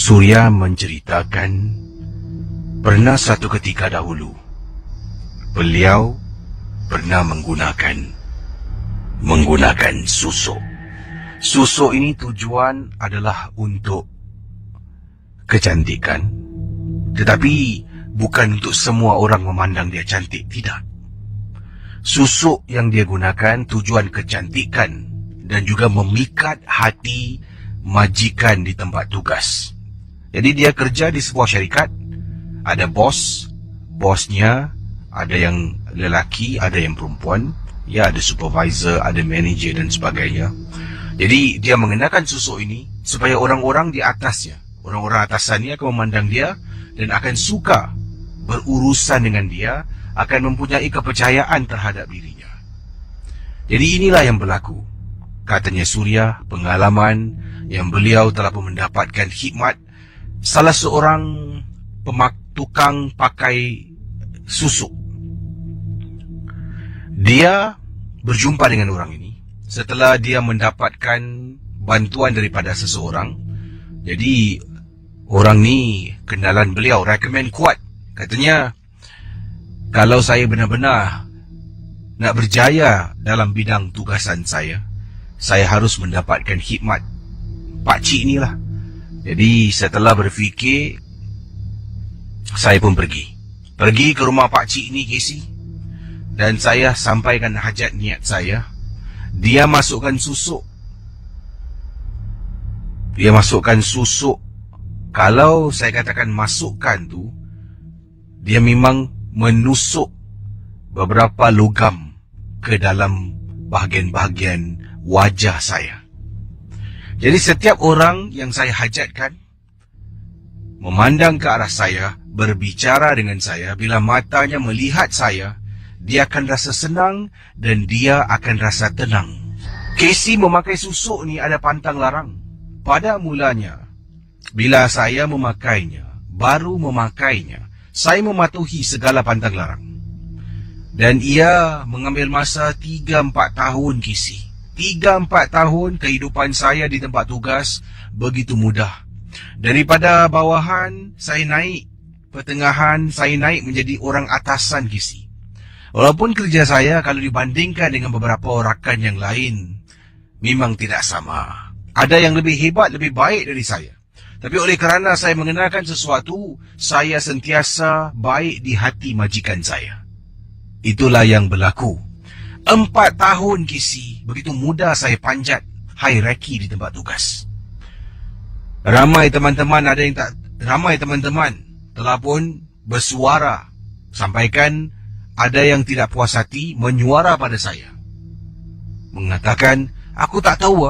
Surya menceritakan pernah satu ketika dahulu beliau pernah menggunakan susuk. Susuk ini tujuan adalah untuk kecantikan, tetapi bukan untuk semua orang memandang dia cantik, tidak. Susuk yang dia gunakan tujuan kecantikan dan juga memikat hati majikan di tempat tugas. Jadi dia kerja di sebuah syarikat, ada bosnya, ada yang lelaki, ada yang perempuan, ya, ada supervisor, ada manager dan sebagainya. Jadi dia mengenakan susuk ini supaya orang-orang di atasnya, orang-orang atasannya akan memandang dia dan akan suka berurusan dengan dia, akan mempunyai kepercayaan terhadap dirinya. Jadi inilah yang berlaku. Katanya Surya, pengalaman yang beliau telah pun mendapatkan hikmat salah seorang tukang pakai susuk. Dia berjumpa dengan orang ini setelah dia mendapatkan bantuan daripada seseorang. Jadi orang ni kenalan beliau, recommend kuat. Katanya, kalau saya benar-benar nak berjaya dalam bidang tugasan saya harus mendapatkan khidmat pakcik ni lah. Jadi setelah berfikir, saya pun pergi ke rumah pakcik ni, Casey, dan saya sampaikan hajat niat saya. Dia masukkan susuk. Kalau saya katakan masukkan tu, dia memang menusuk beberapa logam ke dalam bahagian-bahagian wajah saya. Jadi setiap orang yang saya hajatkan memandang ke arah saya, berbicara dengan saya, bila matanya melihat saya, dia akan rasa senang dan dia akan rasa tenang. Casey memakai susuk ni ada pantang larang. Pada mulanya, bila saya baru memakainya, saya mematuhi segala pantang larang. Dan ia mengambil masa 3-4 tahun, Casey. 3-4 tahun kehidupan saya di tempat tugas begitu mudah. Daripada bawahan, saya naik. Pertengahan, saya naik menjadi orang atasan, Casey. Walaupun kerja saya kalau dibandingkan dengan beberapa rakan yang lain, memang tidak sama. Ada yang lebih hebat, lebih baik dari saya. Tapi oleh kerana saya mengenalkan sesuatu, saya sentiasa baik di hati majikan saya. Itulah yang berlaku. 4 tahun, Casey, begitu mudah saya panjat hierarki di tempat tugas. Ramai teman-teman telah pun bersuara, sampaikan ada yang tidak puas hati menyuara pada saya, mengatakan, aku tak tahu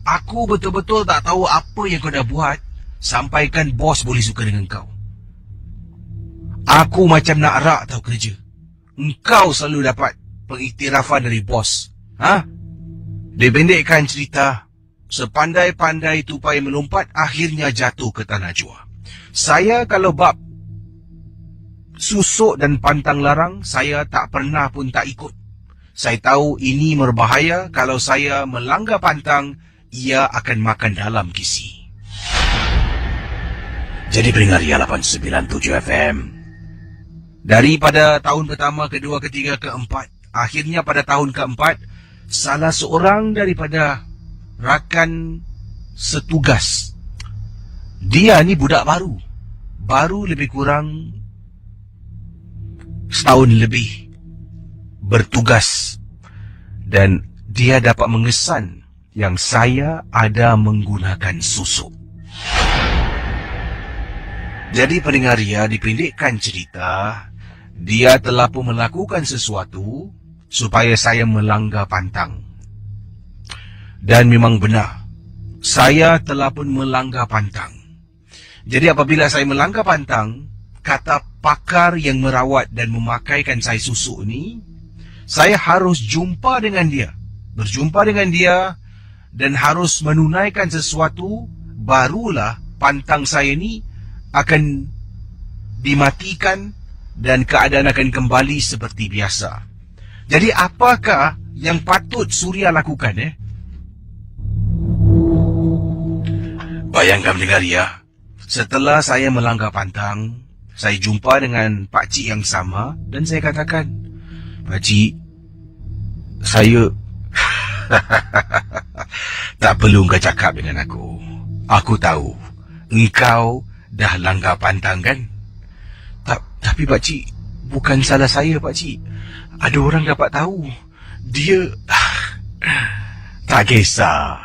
aku betul-betul tak tahu apa yang kau dah buat sampaikan bos boleh suka dengan kau. Aku macam nak rak tahu kerja. Engkau selalu dapat pengiktirafan dari bos. Dipendekkan cerita, sepandai-pandai tupai melompat, akhirnya jatuh ke tanah jua. Saya kalau bab susuk dan pantang larang, saya tak pernah pun tak ikut. Saya tahu ini berbahaya. Kalau saya melanggar pantang, ia akan makan dalam, Casey. Jadi pendengar Ria 897 FM, daripada tahun pertama, kedua, ketiga, keempat, akhirnya pada tahun keempat, salah seorang daripada rakan setugas, dia ni budak baru lebih kurang setahun lebih bertugas, dan dia dapat mengesan yang saya ada menggunakan susuk. Jadi pendengar Ria, dipendekkan cerita, dia telah pun melakukan sesuatu supaya saya melanggar pantang. Dan memang benar, saya telah pun melanggar pantang. Jadi apabila saya melanggar pantang, kata pakar yang merawat dan memakaikan saya susuk ni, saya harus berjumpa dengan dia dan harus menunaikan sesuatu, barulah pantang saya ni akan dimatikan dan keadaan akan kembali seperti biasa. Jadi apakah yang patut Surya lakukan? Bayangkan dengar ya, Setelah saya melanggar pantang, saya jumpa dengan pakcik yang sama dan saya katakan, "Pakcik, saya..." "Tak perlu engkau cakap dengan aku. Aku tahu, engkau dah langgar pantang kan?" Tapi pakcik, bukan salah saya pakcik. Ada orang dapat tahu. Dia..." "Tak kisah,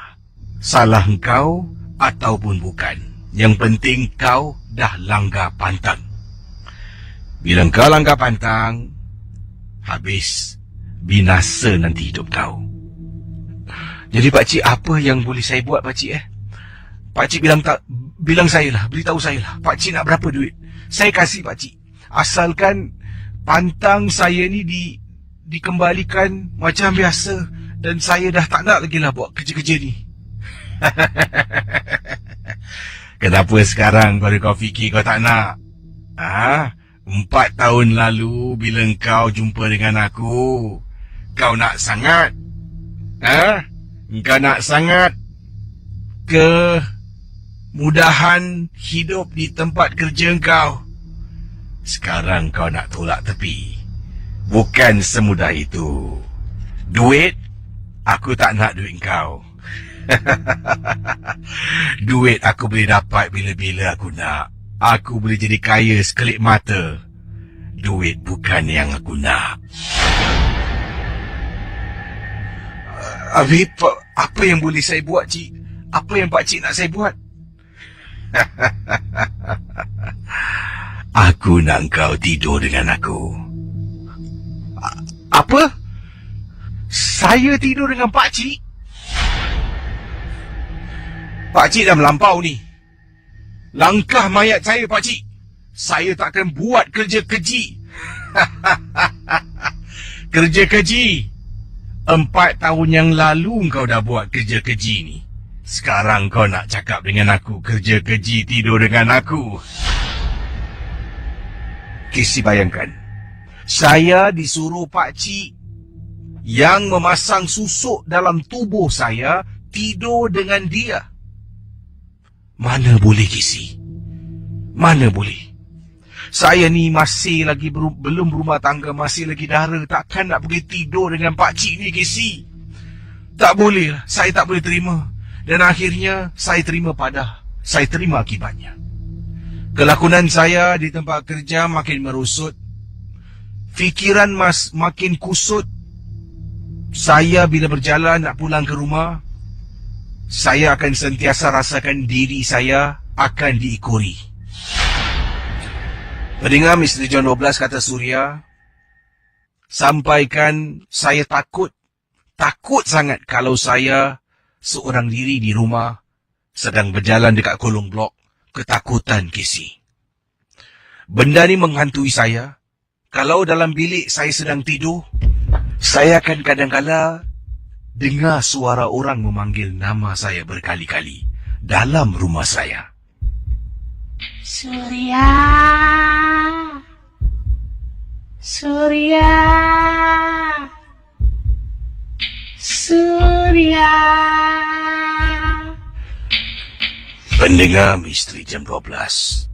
salah engkau ataupun bukan. Yang penting kau dah langgar pantang. Bila kau langgar pantang, habis, binasa nanti hidup kau." Jadi pakcik, apa yang boleh saya buat pakcik? Pakcik bilang saya lah, beritahu saya lah. Pakcik nak berapa duit? Saya kasih pakcik. Asalkan pantang saya ni dikembalikan macam biasa dan saya dah tak nak lagi lah buat kerja-kerja ni. Kenapa sekarang baru kau fikir kau tak nak? 4 tahun lalu bila kau jumpa dengan aku, kau nak sangat? Kau nak sangat kemudahan hidup di tempat kerja kau. Sekarang kau nak tolak tepi. Bukan semudah itu. Duit, aku tak nak duit kau. Duit aku boleh dapat bila-bila aku nak. Aku boleh jadi kaya sekelip mata. Duit bukan yang aku nak. Habis, apa yang boleh saya buat, cik? Apa yang pakcik nak saya buat? Aku nak kau tidur dengan aku. Apa? Saya tidur dengan pakcik? Pakcik dah melampau ni. Langkah mayat saya, pakcik. Saya takkan buat kerja keji. Kerja keji? 4 tahun yang lalu kau dah buat kerja keji ni. Sekarang kau nak cakap dengan aku kerja keji tidur dengan aku. Kisi bayangkan, saya disuruh pakcik yang memasang susuk dalam tubuh saya tidur dengan dia. Mana boleh, Kisi? Mana boleh? Saya ni masih lagi belum berumah tangga, masih lagi dara. Takkan nak pergi tidur dengan pakcik ni, Kisi. Tak boleh lah, saya tak boleh terima. Dan akhirnya saya terima padah. Saya terima akibatnya. Kelakonan saya di tempat kerja makin merosot. Fikiran makin kusut. Saya bila berjalan nak pulang ke rumah, saya akan sentiasa rasakan diri saya akan diikuri. Pendengar Misteri John 12 kata Suria, sampaikan saya takut sangat kalau saya seorang diri di rumah sedang berjalan dekat kolong blok. Ketakutan, Kisi. Benda ni menghantui saya. Kalau dalam bilik saya sedang tidur, saya akan kadang-kala dengar suara orang memanggil nama saya berkali-kali dalam rumah saya. Surya, Surya, Surya. Pendengar Misteri Jam 12,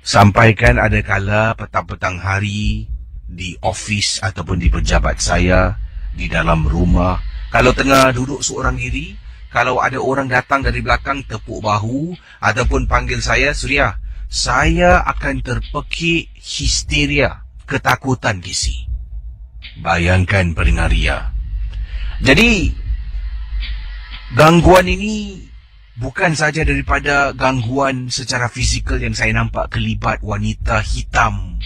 sampaikan ada kala petang-petang hari di ofis ataupun di pejabat saya, di dalam rumah, kalau tengah duduk seorang diri, kalau ada orang datang dari belakang tepuk bahu ataupun panggil saya, Surya, saya akan terpekik histeria, ketakutan, Kisi. Bayangkan pendengar Ria. Jadi, gangguan ini bukan saja daripada gangguan secara fizikal yang saya nampak kelibat wanita hitam.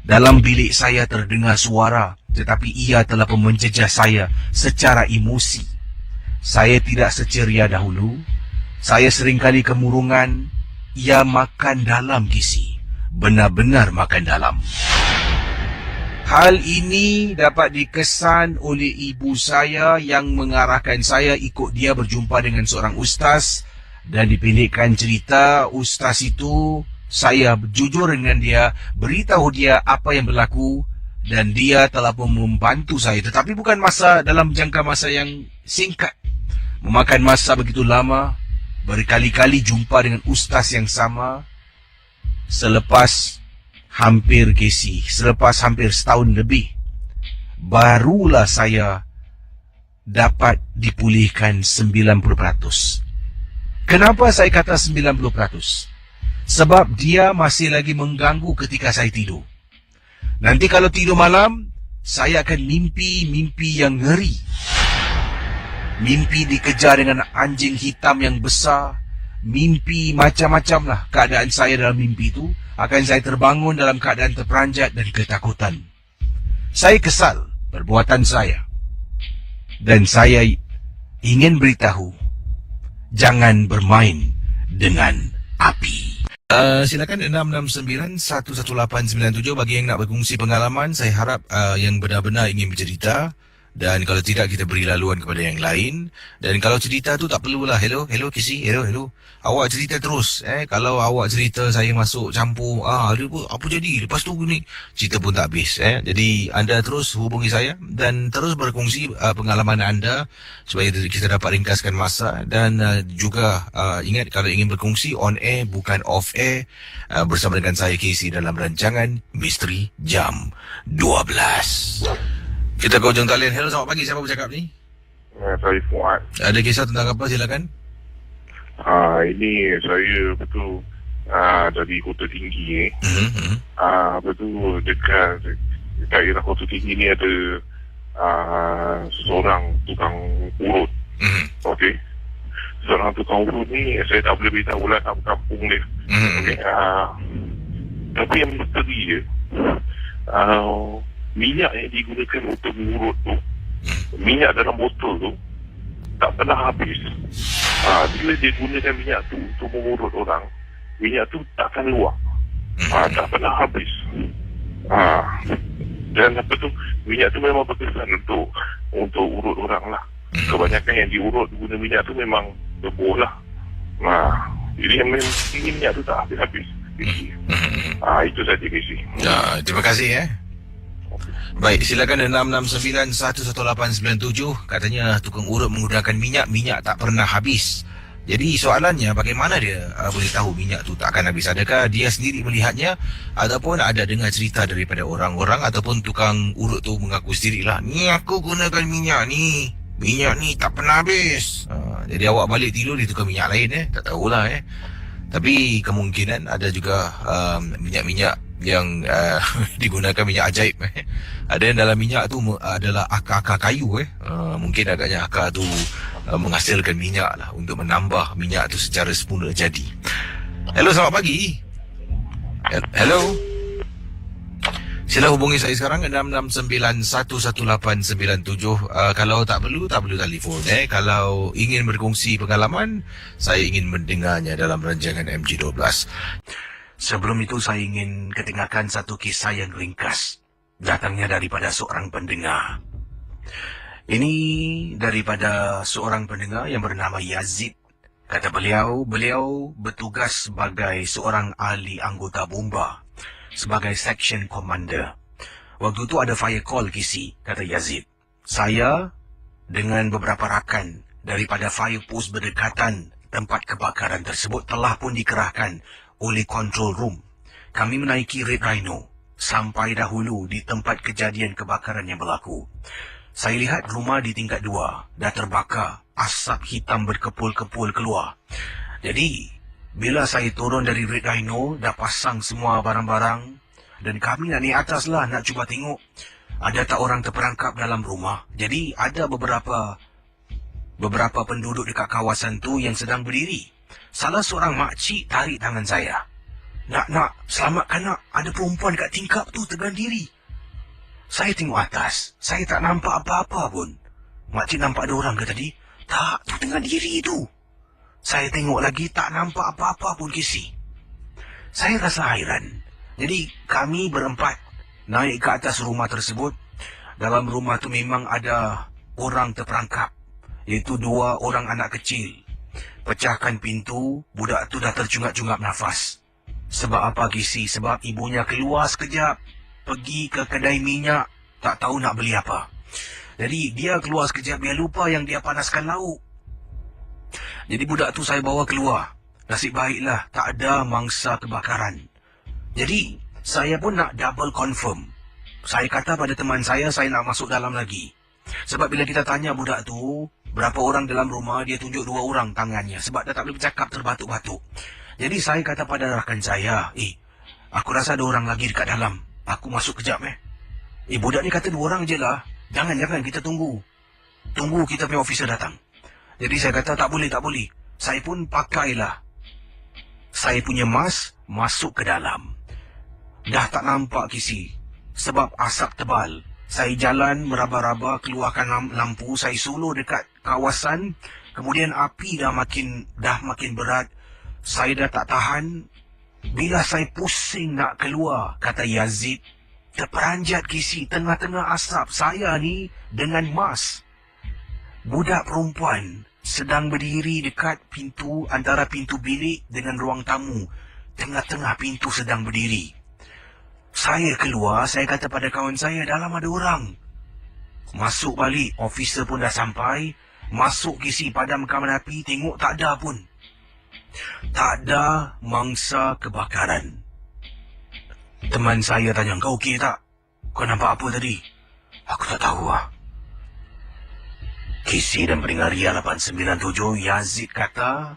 Dalam bilik saya terdengar suara, tetapi ia telah pun menjejah saya secara emosi. Saya tidak seceria dahulu. Saya seringkali kemurungan. Ia makan dalam, Kisi. Benar-benar makan dalam. Hal ini dapat dikesan oleh ibu saya yang mengarahkan saya ikut dia berjumpa dengan seorang ustaz, dan dipendekkan cerita, ustaz itu, saya jujur dengan dia, beritahu dia apa yang berlaku, dan dia telah pun membantu saya, tetapi bukan dalam jangka masa yang singkat, memakan masa begitu lama, berkali-kali jumpa dengan ustaz yang sama selepas hampir setahun lebih. Barulah saya dapat dipulihkan 90%. Kenapa saya kata 90%? Sebab dia masih lagi mengganggu ketika saya tidur. Nanti kalau tidur malam, saya akan mimpi yang ngeri. Mimpi dikejar dengan anjing hitam yang besar. Mimpi macam-macam lah keadaan saya dalam mimpi itu. Akan saya terbangun dalam keadaan terperanjat dan ketakutan. Saya kesal perbuatan saya. Dan saya ingin beritahu, jangan bermain dengan api. Silakan 669-11897 bagi yang nak berkongsi pengalaman. Saya harap yang benar-benar ingin bercerita. Dan kalau tidak, kita beri laluan kepada yang lain. Dan kalau cerita tu tak perlulah hello Kisi, hello. Awak cerita terus. Kalau awak cerita saya masuk campur, apa jadi? Lepas tu ni cerita pun tak habis. Jadi anda terus hubungi saya dan terus berkongsi pengalaman anda supaya kita dapat ringkaskan masa. Dan juga ingat, kalau ingin berkongsi on air bukan off air, bersama dengan saya Kisi dalam rancangan Misteri Jam 12. Kita ke ujung talian. Hello, selamat pagi. Siapa bercakap ni? Saya Fuad. Ada kisah tentang apa? Silakan. Ini saya betul dari Kota Tinggi ni. Betul dekat daerah Kota Tinggi ni ada seorang tukang urut. Okey. Seorang tukang urut ni saya tak boleh beritahu lah kampung dia. Okey. Tapi yang misteri dia, minyak yang digunakan untuk mengurut tu, minyak dalam botol tu tak pernah habis. Bila dia gunakan minyak tu untuk mengurut orang, minyak tu takkan luar. Tak pernah habis. Dan apa tu, minyak tu memang berkesan untuk urut orang lah. Kebanyakan yang diurut guna minyak tu memang lebuh lah. Jadi yang minyak tu tak habis-habis. Itu saja Kisi. Terima kasih. Baik, silakan 669-11897. Katanya tukang urut menggunakan minyak tak pernah habis. Jadi soalannya, bagaimana dia boleh tahu minyak tu tak akan habis? Adakah dia sendiri melihatnya ataupun ada dengar cerita daripada orang-orang, ataupun tukang urut tu mengaku sendirilah, ni aku gunakan minyak ni tak pernah habis. Jadi awak balik tidur di tukang minyak lain, tak tahulah. Tapi kemungkinan ada juga minyak-minyak yang digunakan minyak ajaib. Ada yang dalam minyak tu adalah akar-akar kayu. Mungkin agaknya akar tu menghasilkan minyak lah, untuk menambah minyak tu secara sempurna jadi. Hello, selamat pagi. Hello. Sila hubungi saya sekarang 669-11897. Kalau tak perlu telefon. Kalau ingin berkongsi pengalaman, saya ingin mendengarnya dalam rancangan MG12. Sebelum itu saya ingin kedengarkan satu kisah yang ringkas. Datangnya daripada seorang pendengar. Ini daripada seorang pendengar yang bernama Yazid. Kata beliau bertugas sebagai seorang ahli anggota bomba, sebagai section commander. Waktu itu ada fire call Kisi, kata Yazid. Saya dengan beberapa rakan daripada fire post berdekatan tempat kebakaran tersebut telah pun dikerahkan oleh control room. Kami menaiki Red Rhino sampai dahulu di tempat kejadian kebakaran yang berlaku. Saya lihat rumah di tingkat 2 dah terbakar, asap hitam berkepul-kepul keluar. Jadi bila saya turun dari Red Rhino, dah pasang semua barang-barang dan kami nak naik atas lah, nak cuba tengok ada tak orang terperangkap dalam rumah. Jadi ada beberapa penduduk dekat kawasan tu yang sedang berdiri. Salah seorang makcik tarik tangan saya. Nak, selamatkan nak. Ada perempuan dekat tingkap tu tegang diri. Saya tengok atas. Saya tak nampak apa-apa pun. Makcik nampak ada orang ke tadi? Tak, tu tegang diri tu. Saya tengok lagi, tak nampak apa-apa pun Kisi. Saya rasa hairan. Jadi kami berempat naik ke atas rumah tersebut. Dalam rumah tu memang ada orang terperangkap, iaitu 2 orang anak kecil. Pecahkan pintu, budak tu dah tercungap-cungap nafas. Sebab apa Kisi? Sebab ibunya keluar sekejap, pergi ke kedai minyak, tak tahu nak beli apa. Jadi dia keluar sekejap, dia lupa yang dia panaskan lauk. Jadi budak tu saya bawa keluar. Nasib baiklah tak ada mangsa kebakaran. Jadi saya pun nak double confirm. Saya kata pada teman saya nak masuk dalam lagi. Sebab bila kita tanya budak tu berapa orang dalam rumah, dia tunjuk 2 orang tangannya. Sebab dia tak boleh bercakap, terbatuk-batuk. Jadi saya kata pada rakan saya, aku rasa ada orang lagi dekat dalam. Aku masuk kejap budak ni kata 2 orang je lah. Jangan, kita tunggu. Tunggu kita punya officer datang. Jadi saya kata tak boleh. Saya pun pakailah saya punya mask, masuk ke dalam. Dah tak nampak kisi. Sebab asap tebal. Saya jalan meraba-raba, keluarkan lampu. Saya suluh dekat kawasan. Kemudian api dah makin berat. Saya dah tak tahan. Bila saya pusing nak keluar, kata Yazid, terperanjat kisi tengah-tengah asap. Saya ni dengan mask. Budak perempuan sedang berdiri dekat pintu, antara pintu bilik dengan ruang tamu. Tengah-tengah pintu sedang berdiri. Saya keluar, saya kata pada kawan saya, dalam ada orang. Masuk balik, officer pun dah sampai. Masuk kisi, padamkan api, tengok tak ada pun. Tak ada mangsa kebakaran. Teman saya tanya, kau okey tak? Kau nampak apa tadi? Aku tak tahu lah. Kisi dan pendengar Ria 897, Yazid kata,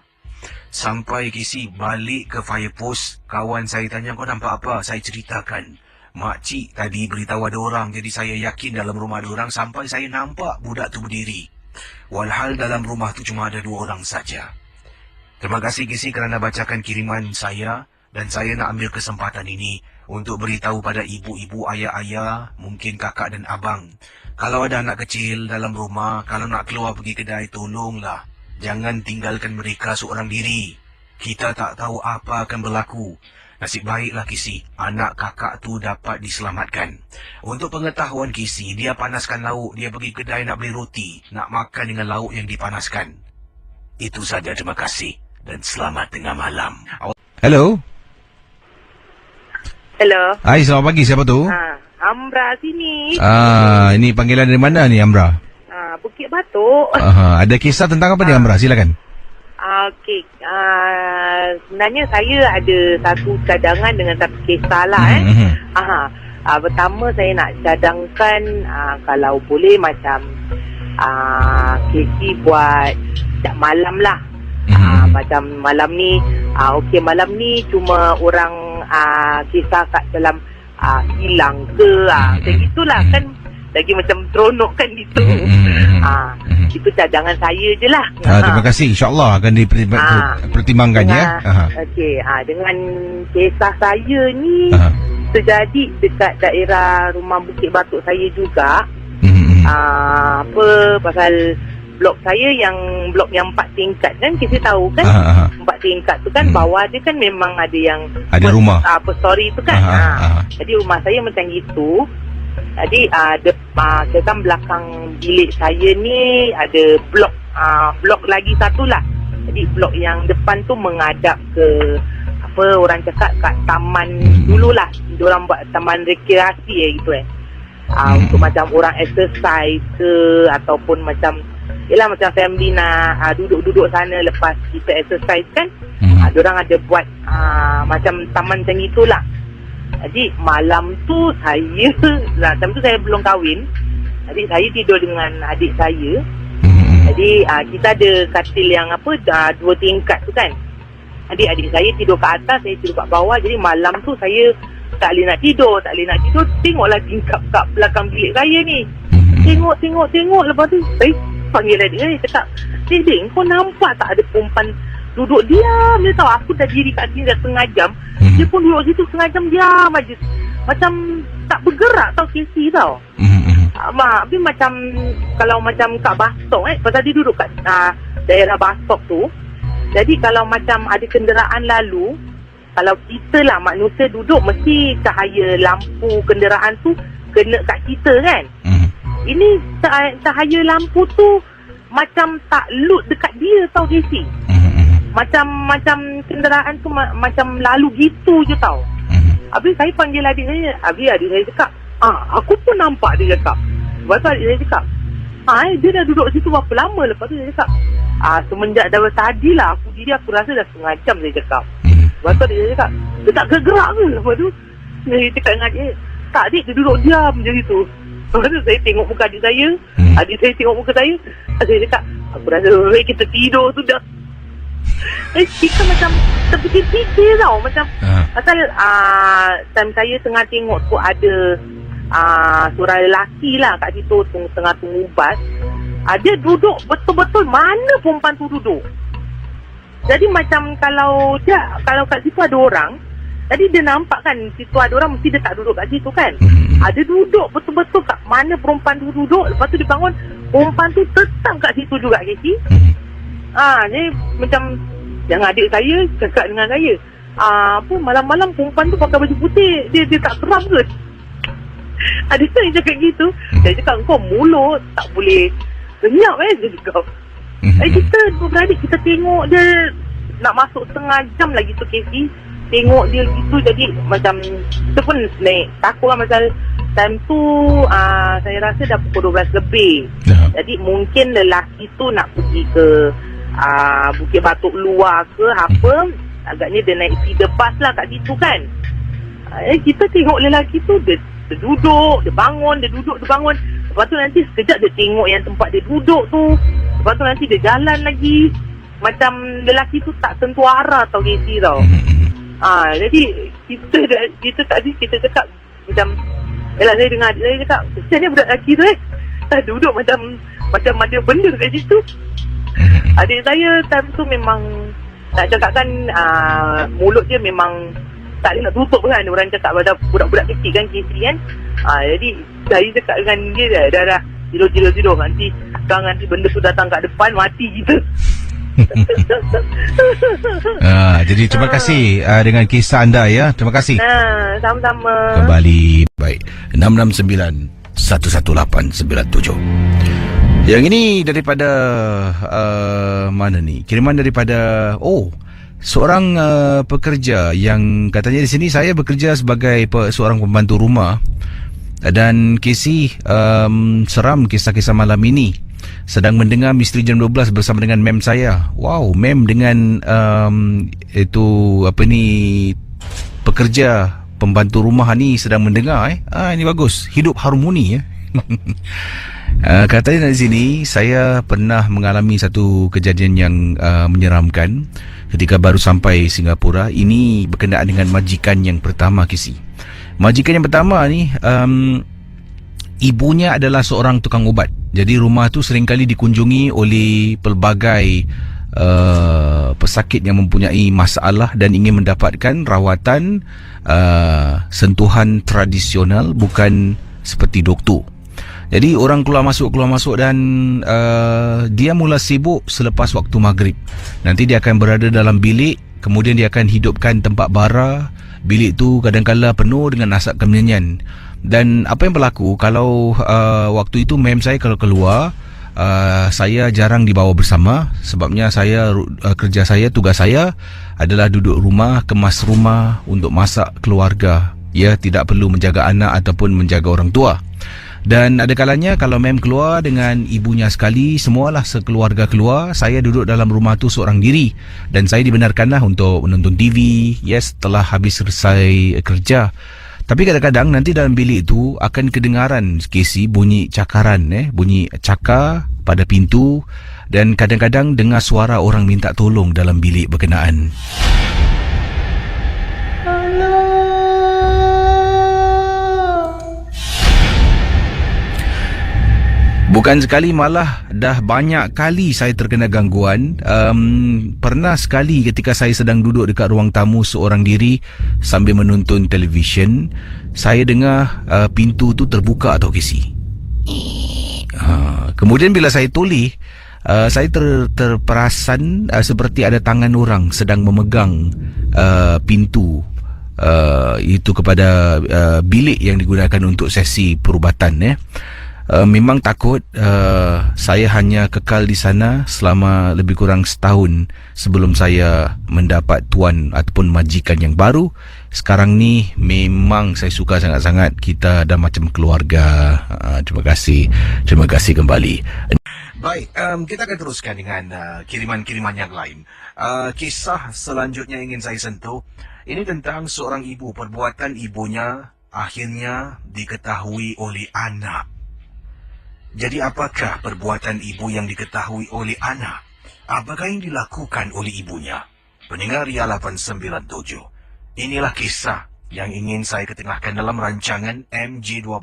sampai Kisi balik ke fire post, kawan saya tanya, kau nampak apa? Saya ceritakan, makcik tadi beritahu ada orang, jadi saya yakin dalam rumah ada orang sampai saya nampak budak tu berdiri. Walhal dalam rumah tu cuma ada 2 orang saja. Terima kasih Kisi kerana bacakan kiriman saya, dan saya nak ambil kesempatan ini untuk beritahu pada ibu-ibu, ayah-ayah, mungkin kakak dan abang. Kalau ada anak kecil dalam rumah, kalau nak keluar pergi kedai, tolonglah. Jangan tinggalkan mereka seorang diri. Kita tak tahu apa akan berlaku. Nasib baiklah Kisi, anak kakak tu dapat diselamatkan. Untuk pengetahuan Kisi, dia panaskan lauk, dia pergi kedai nak beli roti, nak makan dengan lauk yang dipanaskan. Itu saja, terima kasih dan selamat tengah malam. Hello. Hello. Hai, selamat pagi. Siapa tu? Amra sini. Ini panggilan dari mana ni, Amra? Bukit Batok. Ada kisah tentang apa ni, Amra? Silakan. Okey. Sebenarnya saya ada satu cadangan dengan satu kisah lah. Pertama saya nak cadangkan kalau boleh macam Casey buat setiap malam lah. Macam malam ni, okey malam ni cuma orang kisah kat dalam hilang ke, macam gitulah kan, lagi macam teronok kan gitu. Itu cadangan saya je lah. Terima kasih, insyaAllah akan dipertimbangkan ya. Okey, dengan kisah saya ni terjadi dekat daerah rumah Bukit Batok saya juga. Pasal blok saya blok yang 4 tingkat kan, kita tahu kan 4 tingkat tu kan bawah dia kan memang ada yang ada rumah story tu kan. Jadi rumah saya macam gitu. Jadi saya kan belakang bilik saya ni ada blok lagi satu lah. Jadi blok yang depan tu menghadap ke orang cakap kat taman dululah. Diorang buat taman rekreasi gitu untuk macam orang exercise ke, ataupun macam macam family nak duduk-duduk sana lepas kita exercise kan. Diorang ada buat macam taman macam itulah. Jadi malam tu time tu saya belum kahwin. Jadi saya tidur dengan adik saya. Jadi kita ada katil yang 2 tingkat tu kan. Jadi adik saya tidur kat atas, saya tidur kat bawah. Jadi malam tu saya tak boleh nak tidur. Tengoklah tingkap kat belakang bilik saya ni. Tengok. Lepas tu saya panggil adik saya, cakap, Dek, kau nampak tak ada perempuan duduk diam? Dia tahu aku dah diri kat sini dah setengah jam. Dia pun duduk situ setengah jam diam aja. Macam tak bergerak tau, Casey tau. Tapi macam kalau macam kat bus stop pasal dia duduk kat daerah bus stop tu. Jadi kalau macam ada kenderaan lalu, kalau kita lah manusia duduk, mesti cahaya lampu kenderaan tu kena kat kita kan. Ini cahaya lampu tu macam tak lut dekat dia tau, Casey. Macam kenderaan tu macam lalu gitu je tau. Habis saya panggil adik saya. Habis adik saya cakap, aku pun nampak, dia cakap. Lepas tu adik saya cakap, dia dah duduk situ berapa lama? Lepas tu dia cakap, semenjak dah tadi lah aku rasa dah setengah jam saya cakap. Lepas tu dia cakap, dia tak gerak ke? Lepas tu saya cakap dengan adik, tak adik, dia duduk diam je gitu. Lepas tu saya tengok muka adik saya, adik saya tengok muka saya. Saya cakap, aku rasa baik kita tidur tu dah. Kita macam terfikir-fikir tau. Macam pasal time saya tengah tengok tu ada seorang lelaki lah kat situ tengah tunggu bas. Dia duduk betul-betul mana perempuan tu duduk. Jadi macam kalau kat situ ada orang, jadi dia nampak kan situ ada orang, mesti dia tak duduk kat situ kan. Dia duduk betul-betul kat mana perempuan tu duduk. Lepas tu dia bangun, perempuan tu tetap kat situ juga, Casey. Jadi macam yang adik saya cakap dengan saya, malam-malam perempuan tu pakai baju putih, dia tak seram ke? Adik saya cakap gitu. Saya cakap, kau mulut tak boleh senyap dia cakap. Kita beradik, kita tengok dia nak masuk setengah jam lagi tu, Casey. Tengok dia gitu, jadi macam kita pun naik takut lah. Pasal time tu saya rasa dah pukul 12 lebih. Jadi mungkin lelaki tu nak pergi ke Bukit Batok luar ke apa. Agaknya dia naik feeder bus lah kat situ kan. Kita tengok lelaki tu, dia duduk, dia bangun, dia duduk, dia bangun. Lepas tu nanti sekejap dia tengok yang tempat dia duduk tu. Lepas tu nanti dia jalan lagi. Macam lelaki tu tak tentu arah tau, Casey tau. Jadi kita tadi kita cakap macam, yalah, saya dengar adik saya cakap, kesiannya budak lelaki tu duduk macam ada benda kat situ. Adik saya time tu memang tak cakap kan, mulut dia memang tak boleh nak tutup kan. Orang cakap pada budak-budak kecil kan, Casey kan. Jadi saya cakap dengan dia, dah tidur nanti benda tu datang kat depan, mati kita. Jadi terima kasih dengan kisah anda ya. Terima kasih. Sama-sama. Kembali baik 669-11897. Yang ini daripada mana ni? Kiriman daripada seorang pekerja yang katanya di sini, saya bekerja sebagai seorang pembantu rumah dan Casey seram kisah-kisah malam ini. Sedang mendengar Misteri Jam 12 bersama dengan mem saya. Wow, mem dengan pekerja pembantu rumah ni sedang mendengar ini bagus. Hidup harmoni ya. Katanya di sini, saya pernah mengalami satu kejadian yang menyeramkan ketika baru sampai Singapura. Ini berkenaan dengan majikan yang pertama, Kisi. Majikan yang pertama ni ibunya adalah seorang tukang ubat. Jadi rumah tu seringkali dikunjungi oleh pelbagai pesakit yang mempunyai masalah dan ingin mendapatkan rawatan sentuhan tradisional, bukan seperti doktor. Jadi orang keluar masuk dan dia mula sibuk selepas waktu maghrib. Nanti dia akan berada dalam bilik, kemudian dia akan hidupkan tempat bara. Bilik tu kadang-kala penuh dengan asap kemenyan. Dan apa yang berlaku kalau waktu itu mem saya kalau keluar, saya jarang dibawa bersama. Sebabnya kerja saya, tugas saya adalah duduk rumah, kemas rumah untuk masak keluarga. Ya, tidak perlu menjaga anak ataupun menjaga orang tua. Dan ada kalanya kalau mem keluar dengan ibunya sekali, semualah sekeluarga keluar, saya duduk dalam rumah tu seorang diri. Dan saya dibenarkanlah untuk menonton TV, setelah habis selesai kerja. Tapi kadang-kadang nanti dalam bilik tu akan kedengaran, Casey, bunyi cakaran, bunyi cakar pada pintu. Dan kadang-kadang dengar suara orang minta tolong dalam bilik berkenaan. Bukan sekali, malah dah banyak kali saya terkena gangguan. Pernah sekali ketika saya sedang duduk dekat ruang tamu seorang diri sambil menonton televisyen, saya dengar pintu tu terbuka tau, Casey. Kemudian bila saya toleh, saya terperasan seperti ada tangan orang sedang memegang pintu itu kepada bilik yang digunakan untuk sesi perubatan. Memang takut. Saya hanya kekal di sana selama lebih kurang setahun sebelum saya mendapat tuan ataupun majikan yang baru. Sekarang ni memang saya suka sangat-sangat. Kita dah macam keluarga. Terima kasih kembali. Baik, kita akan teruskan dengan kiriman-kiriman yang lain. Kisah selanjutnya ingin saya sentuh, ini tentang seorang ibu. Perbuatan ibunya akhirnya diketahui oleh anak. Jadi apakah perbuatan ibu yang diketahui oleh anak? Apakah yang dilakukan oleh ibunya? Pendengar Ria 897, inilah kisah yang ingin saya ketengahkan dalam rancangan MJ12,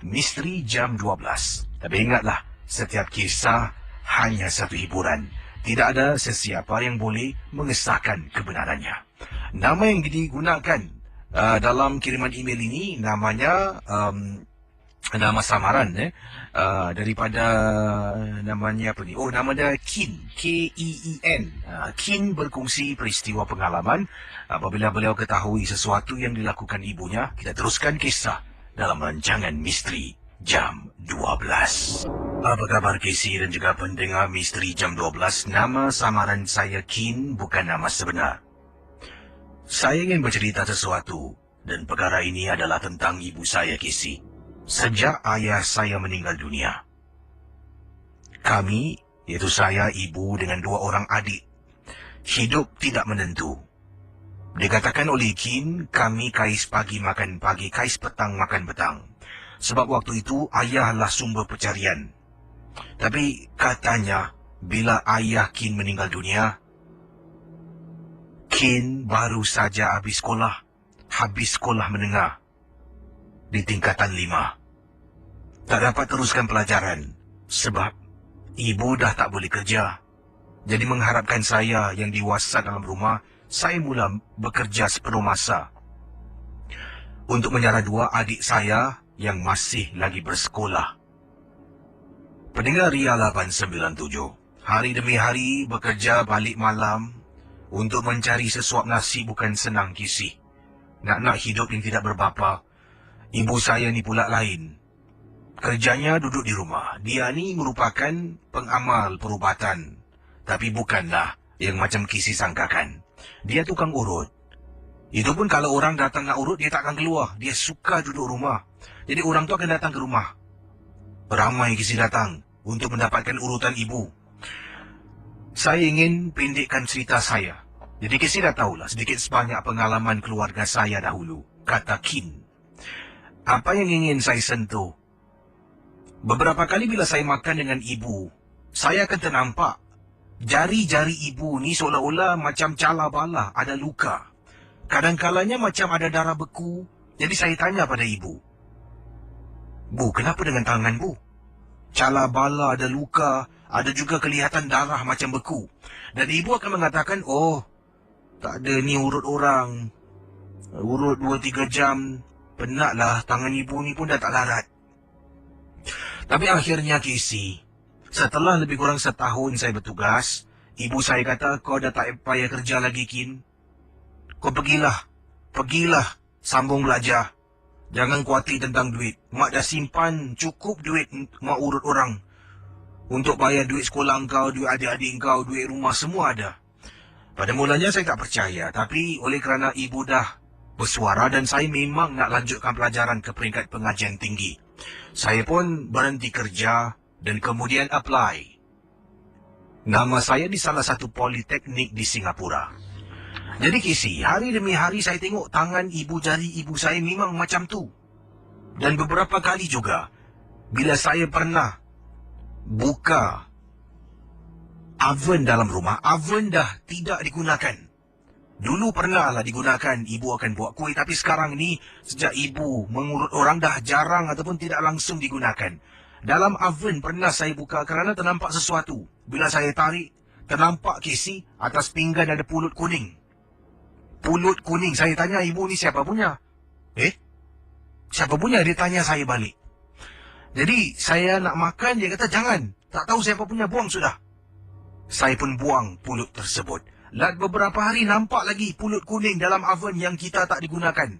Misteri Jam 12. Tapi ingatlah, setiap kisah hanya satu hiburan. Tidak ada sesiapa yang boleh mengesahkan kebenarannya. Nama yang digunakan dalam kiriman email ini namanya nama samaran daripada namanya apa ni? Oh, nama dia Kin, K-E-E-N. Kin berkongsi peristiwa pengalaman apabila beliau ketahui sesuatu yang dilakukan ibunya. Kita teruskan kisah dalam rancangan Misteri Jam 12. Apa kabar Casey dan juga pendengar Misteri Jam 12? Nama samaran saya Kin, bukan nama sebenar. Saya ingin bercerita sesuatu dan perkara ini adalah tentang ibu saya Casey. Sejak ayah saya meninggal dunia, kami, yaitu saya, ibu dengan 2 orang adik, hidup tidak menentu. Dikatakan oleh Kin, kami kais pagi makan pagi, kais petang makan petang. Sebab waktu itu ayahlah sumber pencarian. Tapi katanya bila ayah Kin meninggal dunia, Kin baru saja habis sekolah menengah di tingkatan 5. Tak dapat teruskan pelajaran sebab ibu dah tak boleh kerja. Jadi mengharapkan saya yang dewasa dalam rumah, saya mula bekerja sepenuh masa untuk menjara 2 adik saya yang masih lagi bersekolah. Pendengar Ria 897, hari demi hari bekerja balik malam untuk mencari sesuap nasi bukan senang Casey. Nak hidup yang tidak berbapa. Ibu saya ni pula lain. Kerjanya duduk di rumah. Dia ni merupakan pengamal perubatan. Tapi bukanlah yang macam Casey sangkakan. Dia tukang urut. Itu pun kalau orang datang nak urut, dia tak akan keluar. Dia suka duduk rumah. Jadi orang tu akan datang ke rumah. Ramai Casey datang untuk mendapatkan urutan ibu. Saya ingin pendekkan cerita saya. Jadi Casey dah tahulah sedikit sebanyak pengalaman keluarga saya dahulu, kata Kin. Apa yang ingin saya sentuh? Beberapa kali bila saya makan dengan ibu, saya akan ternampak jari-jari ibu ni seolah-olah macam cala bala, ada luka. Kadang-kalanya macam ada darah beku. Jadi saya tanya pada ibu, Bu, kenapa dengan tangan Bu? Cala bala, ada luka, ada juga kelihatan darah macam beku. Dan ibu akan mengatakan, oh, tak ada ni urut orang. Urut 2-3 jam, penatlah, tangan ibu ni pun dah tak larat. Tapi akhirnya Casey, setelah lebih kurang setahun saya bertugas, ibu saya kata, kau dah tak payah kerja lagi Kin. Kau pergilah, sambung belajar. Jangan khawatir tentang duit. Mak dah simpan cukup duit mak urut orang. Untuk bayar duit sekolah engkau, duit adik-adik engkau, duit rumah, semua ada. Pada mulanya saya tak percaya, tapi oleh kerana ibu dah bersuara dan saya memang nak lanjutkan pelajaran ke peringkat pengajian tinggi, saya pun berhenti kerja dan kemudian apply. Nama saya di salah satu politeknik di Singapura. Jadi Casey, hari demi hari saya tengok tangan ibu, jari ibu saya memang macam tu. Dan beberapa kali juga, bila saya pernah buka oven dalam rumah, oven dah tidak digunakan. Dulu pernahlah digunakan, ibu akan buat kuih, tapi sekarang ni sejak ibu mengurut orang dah jarang ataupun tidak langsung digunakan. Dalam oven pernah saya buka kerana ternampak sesuatu. Bila saya tarik, ternampak Casey atas pinggan ada pulut kuning. Pulut kuning. Saya tanya ibu ni siapa punya? Siapa punya? Dia tanya saya balik. Jadi saya nak makan, dia kata jangan. Tak tahu siapa punya, buang sudah. Saya pun buang pulut tersebut. Lat beberapa hari nampak lagi pulut kuning dalam oven yang kita tak digunakan.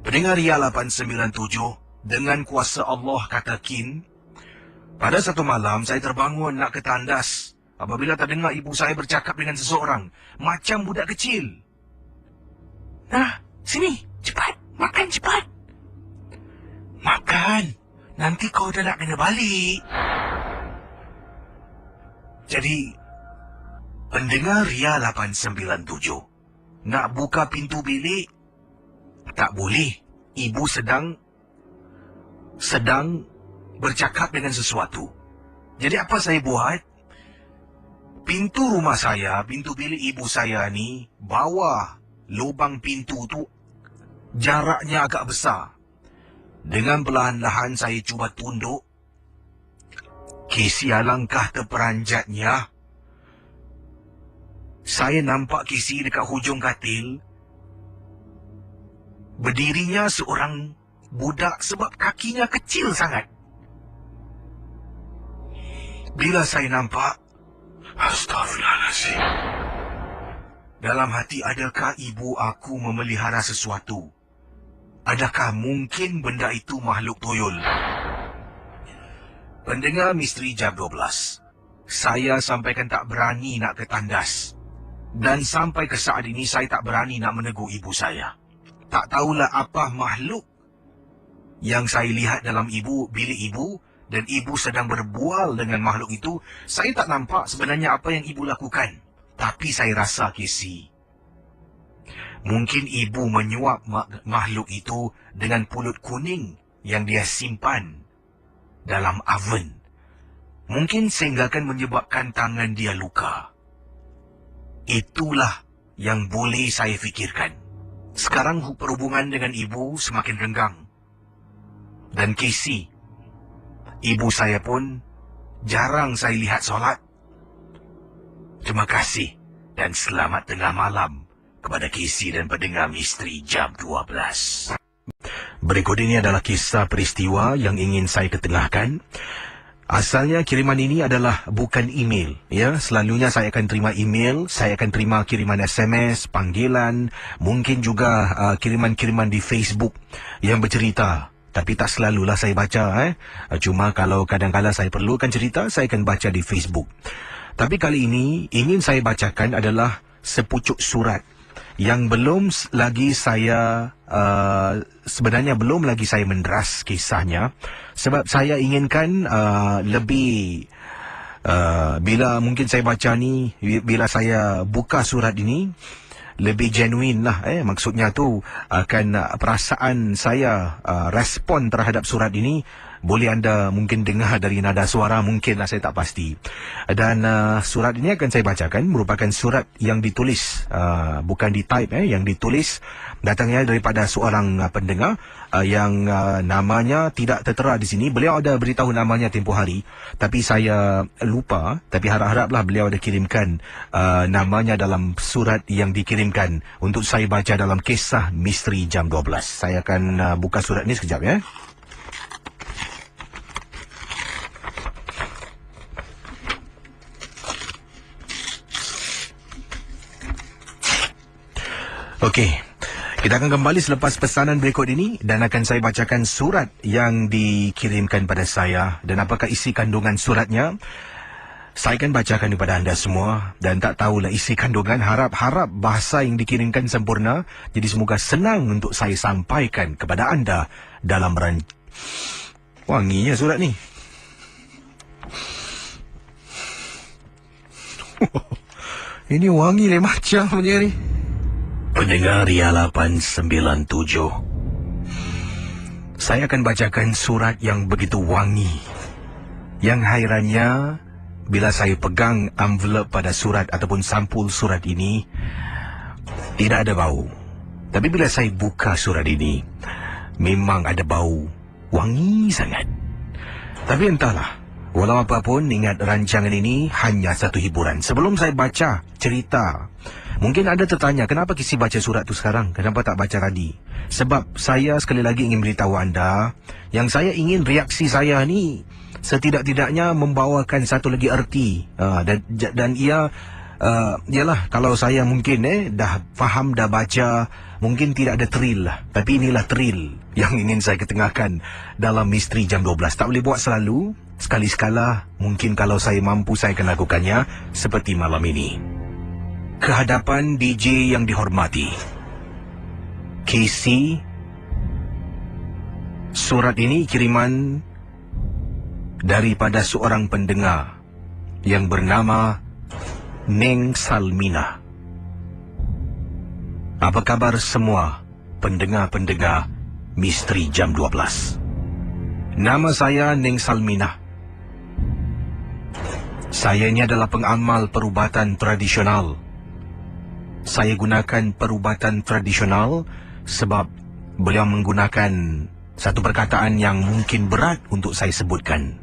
Pendengar Ria 897, dengan kuasa Allah, kata Kin, pada satu malam saya terbangun nak ke tandas apabila terdengar ibu saya bercakap dengan seseorang macam budak kecil. Nah, sini, cepat, makan cepat. Makan, nanti kau dah nak kena balik. Jadi, pendengar Ria 897, nak buka pintu bilik? Tak boleh. Ibu sedang bercakap dengan sesuatu. Jadi apa saya buat? Pintu rumah saya, pintu bilik ibu saya ni, bawah lubang pintu tu jaraknya agak besar. Dengan perlahan-lahan saya cuba tunduk. Casey alangkah terperanjatnya. Saya nampak Casey dekat hujung katil. Berdirinya seorang budak sebab kakinya kecil sangat. Bila saya nampak, astagfirullahaladzim. Dalam hati, adakah ibu aku memelihara sesuatu? Adakah mungkin benda itu makhluk tuyul? Pendengar Misteri Jam 12, saya sampaikan tak berani nak ke tandas. Dan sampai ke saat ini saya tak berani nak menegur ibu saya. Tak tahulah apa makhluk yang saya lihat dalam bilik ibu, dan ibu sedang berbual dengan makhluk itu. Saya tak nampak sebenarnya apa yang ibu lakukan. Tapi saya rasa, Casey, mungkin ibu menyuap makhluk itu dengan pulut kuning yang dia simpan dalam oven. Mungkin sehingga akan menyebabkan tangan dia luka. Itulah yang boleh saya fikirkan. Sekarang perhubungan dengan ibu semakin renggang. Dan Casey, ibu saya pun jarang saya lihat solat. Terima kasih dan selamat tengah malam kepada Casey dan pendengar Misteri Jam 12. Berikut ini adalah kisah peristiwa yang ingin saya ketengahkan. Asalnya kiriman ini adalah bukan email, ya. Selalunya saya akan terima email, saya akan terima kiriman SMS, panggilan, mungkin juga kiriman-kiriman di Facebook yang bercerita. Tapi tak selalulah saya baca, Cuma kalau kadang-kadang saya perlukan cerita, saya akan baca di Facebook. Tapi kali ini ingin saya bacakan adalah sepucuk surat yang belum lagi saya sebenarnya belum lagi saya menderas kisahnya, sebab saya inginkan lebih bila mungkin saya baca ni, bila saya buka surat ini lebih genuine lah, maksudnya tu akan perasaan saya respon terhadap surat ini. Boleh anda mungkin dengar dari nada suara, mungkinlah, saya tak pasti. Dan surat ini akan saya bacakan merupakan surat yang ditulis, bukan di type, yang ditulis, datangnya daripada seorang pendengar yang namanya tidak tertera di sini. Beliau ada beritahu namanya tempoh hari, tapi saya lupa. Tapi harap-haraplah beliau ada kirimkan namanya dalam surat yang dikirimkan untuk saya baca dalam kisah Misteri Jam 12. Saya akan buka surat ini sekejap, ya. Okey, kita akan kembali selepas pesanan berikut ini dan akan saya bacakan surat yang dikirimkan pada saya. Dan apakah isi kandungan suratnya, saya akan bacakan kepada anda semua. Dan tak tahulah isi kandungan, harap bahasa yang dikirimkan sempurna. Jadi semoga senang untuk saya sampaikan kepada anda dalam wanginya surat ni. Ini wangi lain macam punya ni. Pendengar Ria 897, saya akan bacakan surat yang begitu wangi. Yang hairannya, bila saya pegang envelope pada surat ataupun sampul surat ini, tidak ada bau. Tapi bila saya buka surat ini, memang ada bau wangi sangat. Tapi entahlah, walau apapun, ingat rancangan ini hanya satu hiburan. Sebelum saya baca cerita, mungkin anda tertanya, kenapa Casey baca surat tu sekarang? Kenapa tak baca tadi? Sebab saya sekali lagi ingin beritahu anda, yang saya ingin reaksi saya ni setidak-tidaknya membawakan satu lagi erti. Dan ia ialah, kalau saya mungkin dah faham, dah baca, mungkin tidak ada thrill lah. Tapi inilah thrill yang ingin saya ketengahkan dalam Misteri Jam 12. Tak boleh buat selalu, sekali-sekala mungkin kalau saya mampu saya akan lakukannya seperti malam ini. Kehadapan DJ yang dihormati, Casey, surat ini kiriman daripada seorang pendengar yang bernama Neng Salmina. Apa kabar semua pendengar-pendengar Misteri Jam 12? Nama saya Neng Salmina. Saya ini adalah pengamal perubatan tradisional. Saya gunakan perubatan tradisional sebab beliau menggunakan satu perkataan yang mungkin berat untuk saya sebutkan.